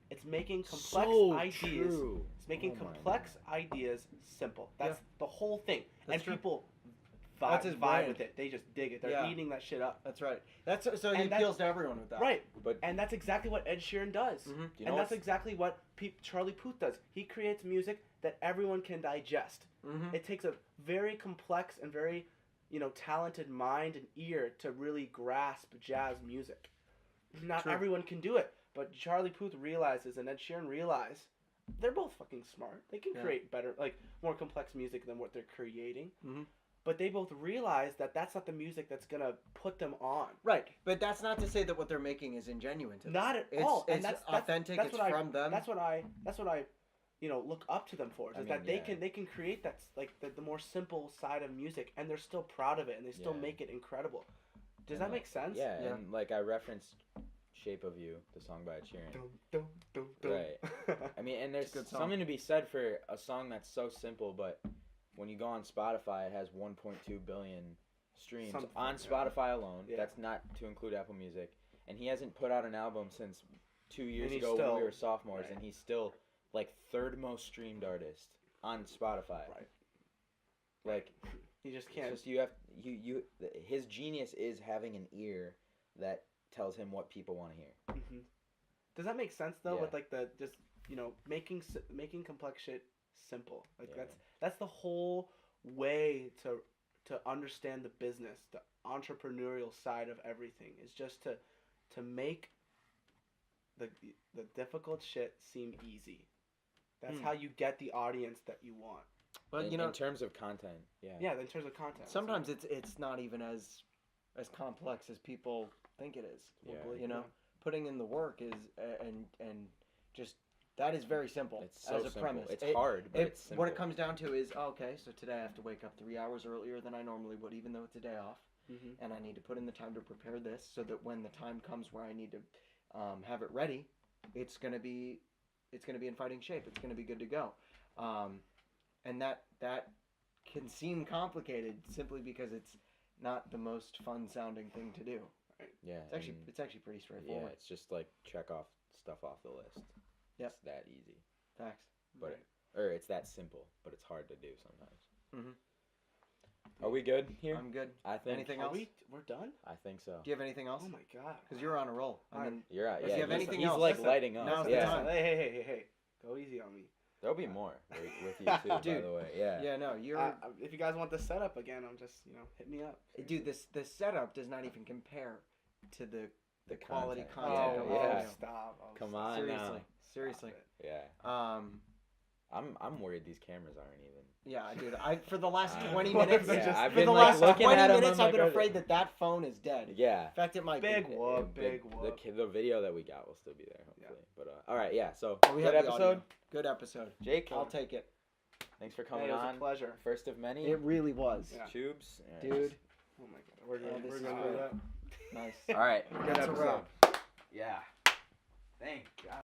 It's making complex So ideas. true. It's making Oh my complex ideas simple. That's the whole thing. That's and true. people That's his vibe brand. with it. They just dig it. They're Yeah. eating that shit up. That's right. That's so he And that's- appeals to everyone with that. Right. But And that's exactly what Ed Sheeran does. Mhm. you know And that's what's- exactly what Charlie Puth does. He creates music that everyone can digest. Mhm. It takes a very complex and very, you know, talented mind and ear to really grasp jazz music. Not True. everyone can do it, but Charlie Puth realizes and Ed Sheeran realize they're both fucking smart. They can Yeah. create better, like more complex music than what they're creating. Mhm. But they both realize that that's not the music that's gonna put them on. Right, but that's not to say that what they're making is ingenuine to them. Not at It's, all. It's And that's authentic. that's it's what from them. That's what I, you know, look up to them for. Is I mean, that yeah. they can create that like the more simple side of music, and they're still proud of it, and they still Yeah. make it incredible. Does And that like- make sense? Yeah, Yeah. and like I referenced "Shape of You," the song by Ed Sheeran. Right. I mean, and there's It's a good song. something to be said for a song that's so simple, but when you go on Spotify, it has 1.2 billion streams Something, on yeah. Spotify alone. Yeah. That's not to include Apple Music. And he hasn't put out an album since 2 years And he's ago when still- we were sophomores, right. and he's still like third most streamed artist on Spotify. Right. Like You just it's can't. just his genius is having an ear that tells him what people want to hear. Mhm. Does that make sense though? Yeah. With like the just making complex shit simple. Like Yeah. that's the whole way to understand the business, the entrepreneurial side of everything is just to make the difficult shit seem easy. That's how you get the audience that you want. But in terms of content, yeah. Yeah, in terms of content. sometimes it's not even as complex as people think it is. Yeah. You know, putting in the work is and just that is very simple It's so as a simple. premise. It's hard, but it's simple. What it comes down to is okay. So today I have to wake up 3 hours earlier than I normally would, even though it's a day off, Mhm. and I need to put in the time to prepare this so that when the time comes where I need to have it ready, it's gonna be in fighting shape. It's gonna be good to go, and that can seem complicated simply because it's not the most fun sounding thing to do. Yeah. It's actually pretty yeah, straightforward. it's just like check off stuff off the list. Yep. It's that easy. Facts. But or it's that simple, but it's hard to do sometimes. Mhm. Are we good here? I'm good. I think. Anything Are else? we're done? I think so. Do you have anything else? Oh my god. Because you're on a roll. I Alright. mean, You're right. If Yeah. you have he's- anything he's else, like listen, lighting up. now's the yeah. time. Hey. Go easy on me. There'll be more with you too. By Dude. the way. Yeah. yeah, no, you're. If you guys want the setup again, I'm just hit me up. Dude, the setup does not even compare to the The quality content. content. Yeah, of yeah. audio. Stop. Come on Seriously, now. seriously. Yeah. I'm worried these cameras aren't even. Yeah, dude. For the last 20 What if minutes, they're just- I've for been the like last looking 20 at them. minutes, I'm I've been like, afraid that phone is dead. Yeah. In fact, it might Big be. whoop, big The, whoop. the video that we got will still be there, hopefully. But all right, yeah. So We good have the episode, audio. Good episode. Jake. I'll take it. Thanks for Hey, coming it was on. a pleasure. First of many. It really was. Yeah. Tubes. Dude. Oh my god. We're Yeah, good. this We're is gonna great. do that. Nice. All right. Good That's a episode. wrap. Yeah. Thank God.